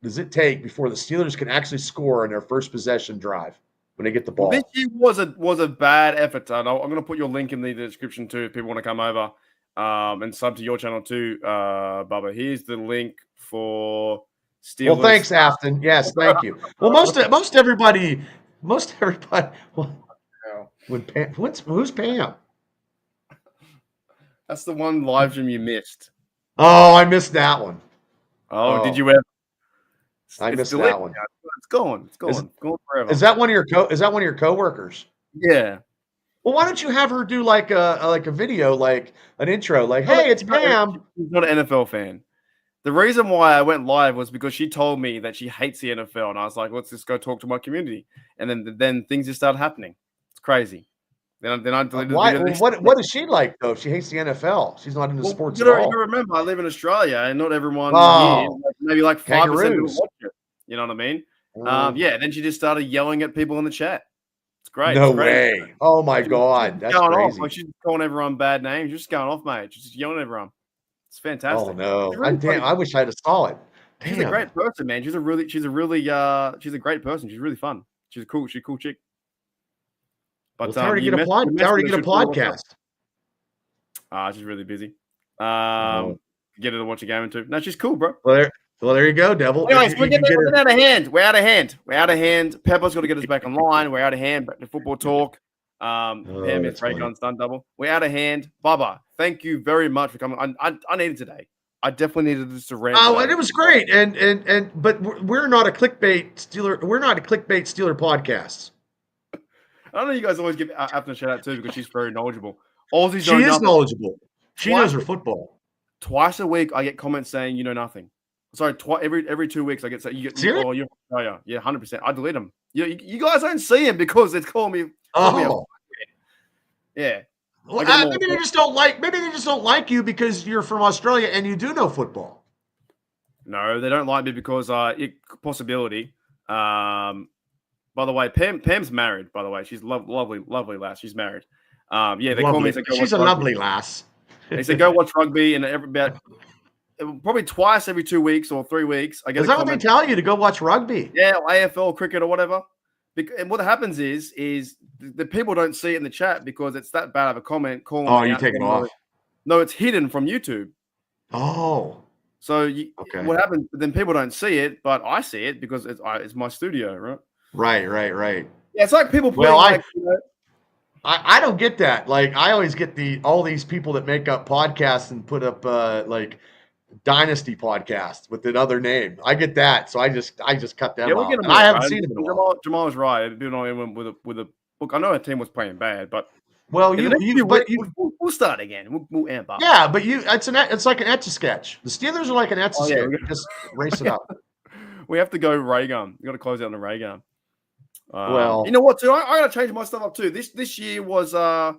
Speaker 2: does it take before the Steelers can actually score in their first possession drive when they get the ball?
Speaker 1: This year was a bad effort. I'm going to put your link in the description too if people want to come over and sub to your channel too, Bubba. Here's the link for Steelers.
Speaker 2: Well, thanks, Afton. Yes, thank you. Well, most everybody. Well, who's Pam?
Speaker 1: That's the one live stream you missed.
Speaker 2: Oh, I missed that one.
Speaker 1: Oh. Did you ever?
Speaker 2: I missed
Speaker 1: deleted.
Speaker 2: that one.
Speaker 1: It's gone. It's gone. Gone forever.
Speaker 2: Is that one of your coworkers?
Speaker 1: Yeah.
Speaker 2: Well, why don't you have her do like a video, like an intro, like, "Hey, it's Pam."
Speaker 1: She's not an NFL fan. The reason why I went live was because she told me that she hates the NFL, and I was like, "Let's just go talk to my community." And then things just started happening. It's crazy. Then I deleted
Speaker 2: Why?
Speaker 1: the video.
Speaker 2: What is she like though? If she hates the NFL, she's not into sports
Speaker 1: you
Speaker 2: at
Speaker 1: gotta
Speaker 2: all.
Speaker 1: remember, I live in Australia, and not everyone here,
Speaker 2: Oh,
Speaker 1: maybe like 5% will
Speaker 2: kangaroos.
Speaker 1: watch it. You know what I mean? Yeah. Then she just started yelling at people in the chat. It's great.
Speaker 2: No
Speaker 1: It's crazy.
Speaker 2: way. Oh my
Speaker 1: She's
Speaker 2: God, that's
Speaker 1: going off.
Speaker 2: crazy.
Speaker 1: Like she's calling everyone bad names. She's just going off, mate. She's just yelling at everyone. It's
Speaker 2: Oh
Speaker 1: fantastic.
Speaker 2: no,
Speaker 1: She's really funny.
Speaker 2: I wish I'd have saw it.
Speaker 1: She's a
Speaker 2: Damn.
Speaker 1: great person, man. She's a great person. She's really fun. She's a cool chick. But
Speaker 2: Well, tell her to get a podcast.
Speaker 1: She's really busy. Get her to watch a game or two. No, she's cool, bro.
Speaker 2: Well, there you go, Devil.
Speaker 1: Anyways, we're getting out of hand. We're out of hand. Pepper's got to get us back online. We're out of hand. Back to football talk. Pam is Ray Gun stunt double. We're out of hand. Bubba, thank you very much for coming. I needed today. I definitely needed this to rant.
Speaker 2: Oh, and it was great. But we're not a clickbait Steeler. We're not a clickbait Steeler podcast.
Speaker 1: I don't know. You guys always give Afton a shout out too because she's very knowledgeable.
Speaker 2: She is knowledgeable. She knows her football.
Speaker 1: Twice a week, I get comments saying you know nothing. Sorry, every 2 weeks I get you get
Speaker 2: Seriously?
Speaker 1: yeah, 100%. I delete them. You guys don't see them because it's calling me. Yeah.
Speaker 2: Well, maybe they just don't like you because you're from Australia and you do know football.
Speaker 1: No, they don't like me because possibility. By the way, Pam's married. By the way, she's lovely lass. She's married. They call me.
Speaker 2: She's a lovely lass.
Speaker 1: They say go watch rugby, and probably twice every 2 weeks or 3 weeks. I guess.
Speaker 2: Is that what they tell you to go watch rugby?
Speaker 1: Yeah, AFL, cricket, or whatever. And what happens is the people don't see it in the chat because it's that bad of a comment.
Speaker 2: You take it off.
Speaker 1: No, it's hidden from YouTube.
Speaker 2: Oh.
Speaker 1: So what happens? Then people don't see it, but I see it because it's my studio, right?
Speaker 2: Right.
Speaker 1: Yeah, it's like people.
Speaker 2: I don't get that. Like I always get all these people that make up podcasts and put up like Dynasty podcast with another name. I get that, so I just cut them out. I haven't seen him in a while.
Speaker 1: Jamal's right. Doing all with a book. I know our team was playing bad, but
Speaker 2: we'll
Speaker 1: start again. We'll amp up.
Speaker 2: Yeah, but it's like an Etch-a-Sketch. The Steelers are like an Etch-a-Sketch. Just race it up.
Speaker 1: We have to go ray gun. We got to close out on the ray gun.
Speaker 2: Well,
Speaker 1: you know what? Too, I got to change my stuff up too. This year was I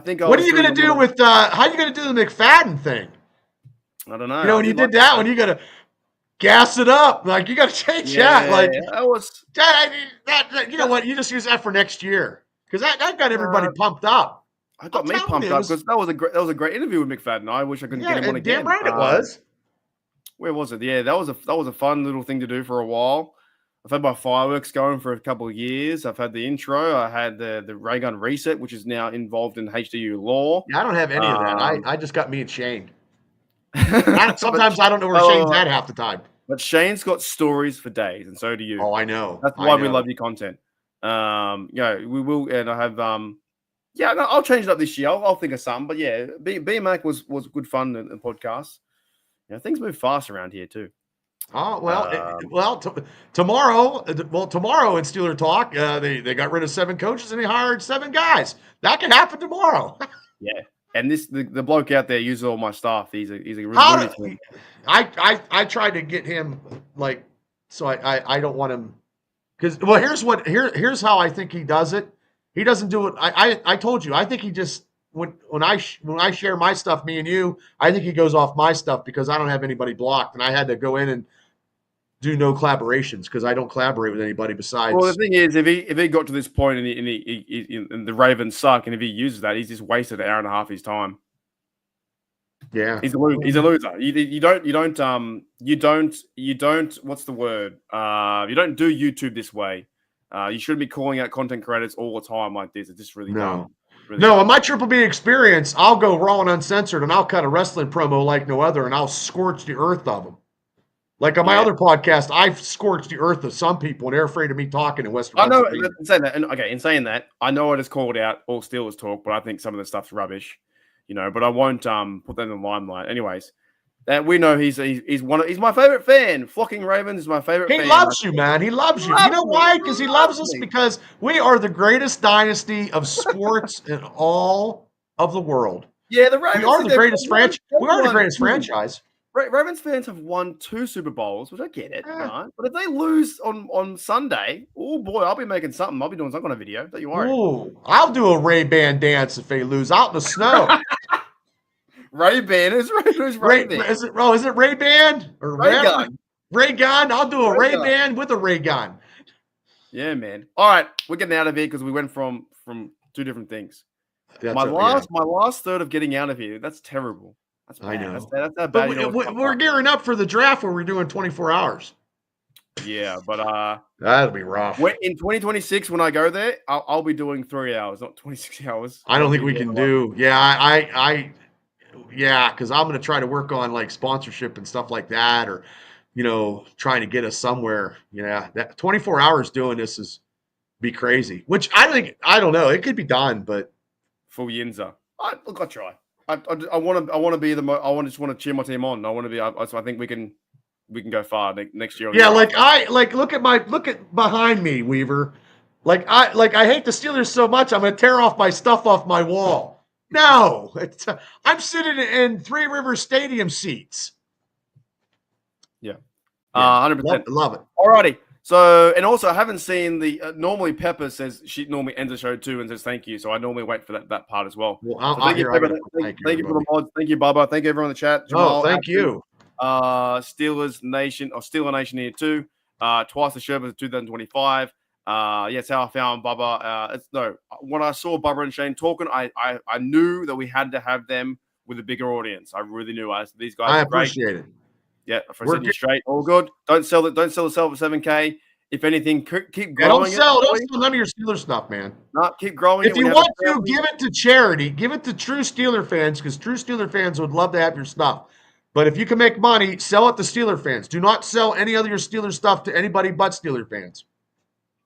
Speaker 1: think.
Speaker 2: What are you going to do with? How are you going to do the McFadden thing?
Speaker 1: I don't know.
Speaker 2: You know, when you did that one, you got to gas it up. Like you got to change that. Like
Speaker 1: that was
Speaker 2: that. You know what? You just use that for next year because that got everybody pumped up.
Speaker 1: I got me pumped up because that was a great interview with McFadden. I wish I could get him on again.
Speaker 2: Damn right it was.
Speaker 1: Where was it? Yeah, that was a fun little thing to do for a while. I've had my fireworks going for a couple of years. I've had the intro. I had the Ray Gun reset, which is now involved in HDU law.
Speaker 2: Yeah, I don't have any of that. I just got me and Shane. Sometimes I don't know where Shane's at half the time.
Speaker 1: But Shane's got stories for days, and so do you.
Speaker 2: Oh, I know.
Speaker 1: That's why we love your content. We will, and I have I'll change it up this year. I'll think of something. But yeah, BMAC was good fun and podcast. Things move fast around here too.
Speaker 2: Oh well, tomorrow in Steeler Talk, they got rid of 7 coaches and they hired 7 guys. That can happen tomorrow.
Speaker 1: Yeah, and the bloke out there uses all my stuff. He's a really
Speaker 2: I tried to get him so I don't want him because here's how I think he does it. He doesn't do it. I told you I think he just when I share my stuff, me and you, I think he goes off my stuff because I don't have anybody blocked, and I had to go in and do no collaborations because I don't collaborate with anybody besides.
Speaker 1: Well, the thing is, if he got to this point and the Ravens suck, and if he uses that, he's just wasted an hour and a half of his time.
Speaker 2: Yeah,
Speaker 1: he's a loser. You don't. What's the word? You don't do YouTube this way. You shouldn't be calling out content creators all the time like this. It's just really dumb.
Speaker 2: No, on my Triple B experience, I'll go raw and uncensored, and I'll cut a wrestling promo like no other, and I'll scorch the earth of them. Like on my other podcast, I've scorched the earth of some people, and they're afraid of me talking in Western.
Speaker 1: I know. In saying that, I know I just called out all Steelers talk, but I think some of the stuff's rubbish, But I won't put them in the limelight. Anyways, That we know he's my favorite fan. Flocking Ravens is my favorite fan.
Speaker 2: He loves you, man. He loves you. You know why? Because he loves us.
Speaker 1: Me.
Speaker 2: Because we are the greatest dynasty of sports in all of the world.
Speaker 1: Yeah, the Ravens.
Speaker 2: We are the greatest franchise. We are the greatest franchise.
Speaker 1: Ravens fans have won 2 Super Bowls, which I get it, right? But if they lose on Sunday, oh boy, I'll be making something. I'll be doing some kind of video. Don't you worry.
Speaker 2: Ooh, I'll do a Ray-Ban dance if they lose out in the snow.
Speaker 1: Ray-Ban is Ray-Ban.
Speaker 2: Is it Ray-Ban or
Speaker 1: Ray-Gun?
Speaker 2: Ray-Gun. I'll do a Ray-Ban with a Ray-Gun.
Speaker 1: Yeah, man. All right, we're getting out of here because we went from 2 different things. My last third of getting out of here. That's terrible. That's bad.
Speaker 2: I know.
Speaker 1: That's bad.
Speaker 2: But we're gearing up for the draft where we're doing 24 hours.
Speaker 1: Yeah, but
Speaker 2: that'll be rough.
Speaker 1: In 2026, when I go there, I'll be doing 3 hours, not 26 hours.
Speaker 2: I don't think we can do. Yeah, yeah, because I'm going to try to work on like sponsorship and stuff like that, or trying to get us somewhere. Yeah, that 24 hours doing this is be crazy. Which I don't know. It could be done, but
Speaker 1: full Yinza. Look, I'll try. I want to be I just want to cheer my team on. I want to be. So I think we can go far next year.
Speaker 2: Yeah, look at behind me, Weaver. I hate the Steelers so much. I'm going to tear off my stuff off my wall. No, I'm sitting in Three Rivers Stadium seats.
Speaker 1: Yeah, 100%.
Speaker 2: Love it.
Speaker 1: Alrighty. So, and also, I haven't seen the. Normally, Pepper says she normally ends the show too and says thank you. So I normally wait for that part as well.
Speaker 2: Well,
Speaker 1: thank you, Pepper. Thank you for the mods. Thank you, Bubba. Thank you, everyone in the chat. Jamal,
Speaker 2: thank you.
Speaker 1: Steelers Nation or Steeler Nation here too. Twice the Sherbert of 2025. Yes, how I found Bubba. When I saw Bubba and Shane talking, I knew that we had to have them with a bigger audience. I really knew. These guys. I
Speaker 2: appreciate it.
Speaker 1: Yeah, for sitting straight, all good. Don't sell the sell for 7K. If anything, keep growing.
Speaker 2: Yeah, don't sell none of your Steelers stuff, man.
Speaker 1: No, keep growing.
Speaker 2: If you want to, give it to charity. Give it to true Steeler fans, because true Steeler fans would love to have your stuff. But if you can make money, sell it to Steeler fans. Do not sell any other Steeler stuff to anybody but Steeler fans.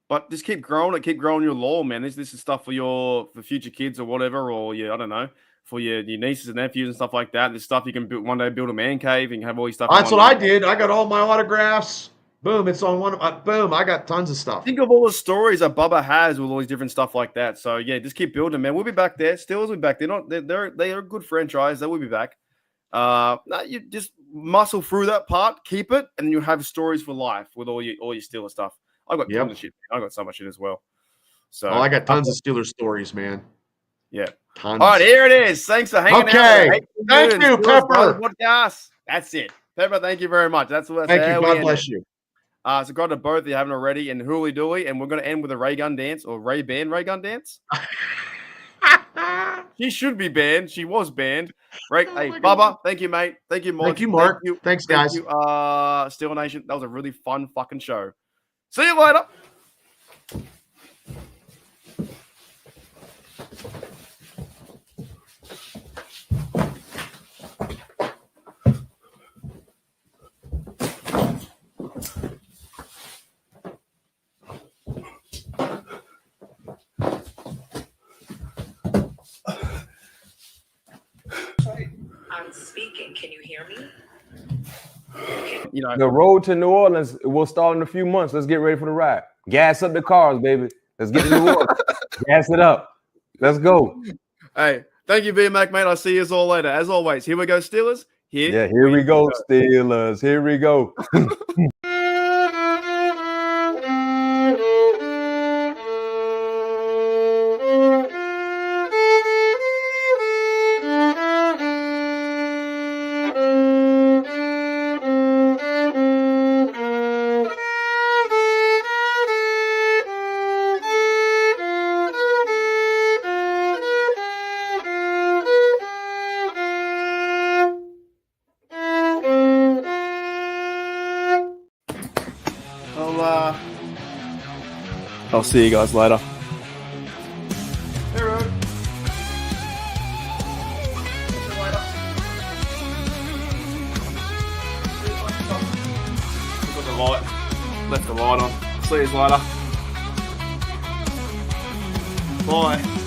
Speaker 1: But just keep growing it. Keep growing your lore, man. This is stuff for future kids or whatever, or I don't know. For your nieces and nephews and stuff like that. This stuff you can one day build a man cave and have all your stuff.
Speaker 2: That's what I did. I got all my autographs. Boom, it's on one of my boom. I got tons of stuff.
Speaker 1: Think of all the stories that Bubba has with all these different stuff like that. So yeah, just keep building, man. We'll be back there. Steelers will be back. They're a good franchise. They will be back. You just muscle through that part, keep it, and you have stories for life with all your Steelers stuff. I got tons of shit. I got so much shit as well. So
Speaker 2: I got tons of Steelers stories, man.
Speaker 1: Yeah.
Speaker 2: Tons.
Speaker 1: All right, here it is. Thanks for hanging out.
Speaker 2: Okay. Thank you, Pepper.
Speaker 1: Podcast. That's it. Pepper, thank you very much. That's what.
Speaker 2: Thank you. God bless you.
Speaker 1: So God to both if you haven't already, and Hooly Dooly, and we're going to end with a Ray Gun dance or Ray-Ban Ray Gun dance. She should be banned. She was banned. Right? Hey, Bubba, thank you, mate. Thank you, Mark.
Speaker 2: Thank you, Mark. Thanks, guys.
Speaker 1: Thank you, Steel Nation. That was a really fun fucking show. See you later.
Speaker 3: I'm speaking. Can you hear me?
Speaker 4: The road to New Orleans will start in a few months. Let's get ready for the ride. Gas up the cars, baby. Let's get to New Orleans. Gas it up. Let's go.
Speaker 1: Hey, thank you, B-Mac, mate. I'll see you all later. As always, here we go, Steelers.
Speaker 4: Here we go, Steelers. Here we go.
Speaker 1: I'll see you guys later. Hey, Rod. Got the light. Left the light on. See you later. Bye.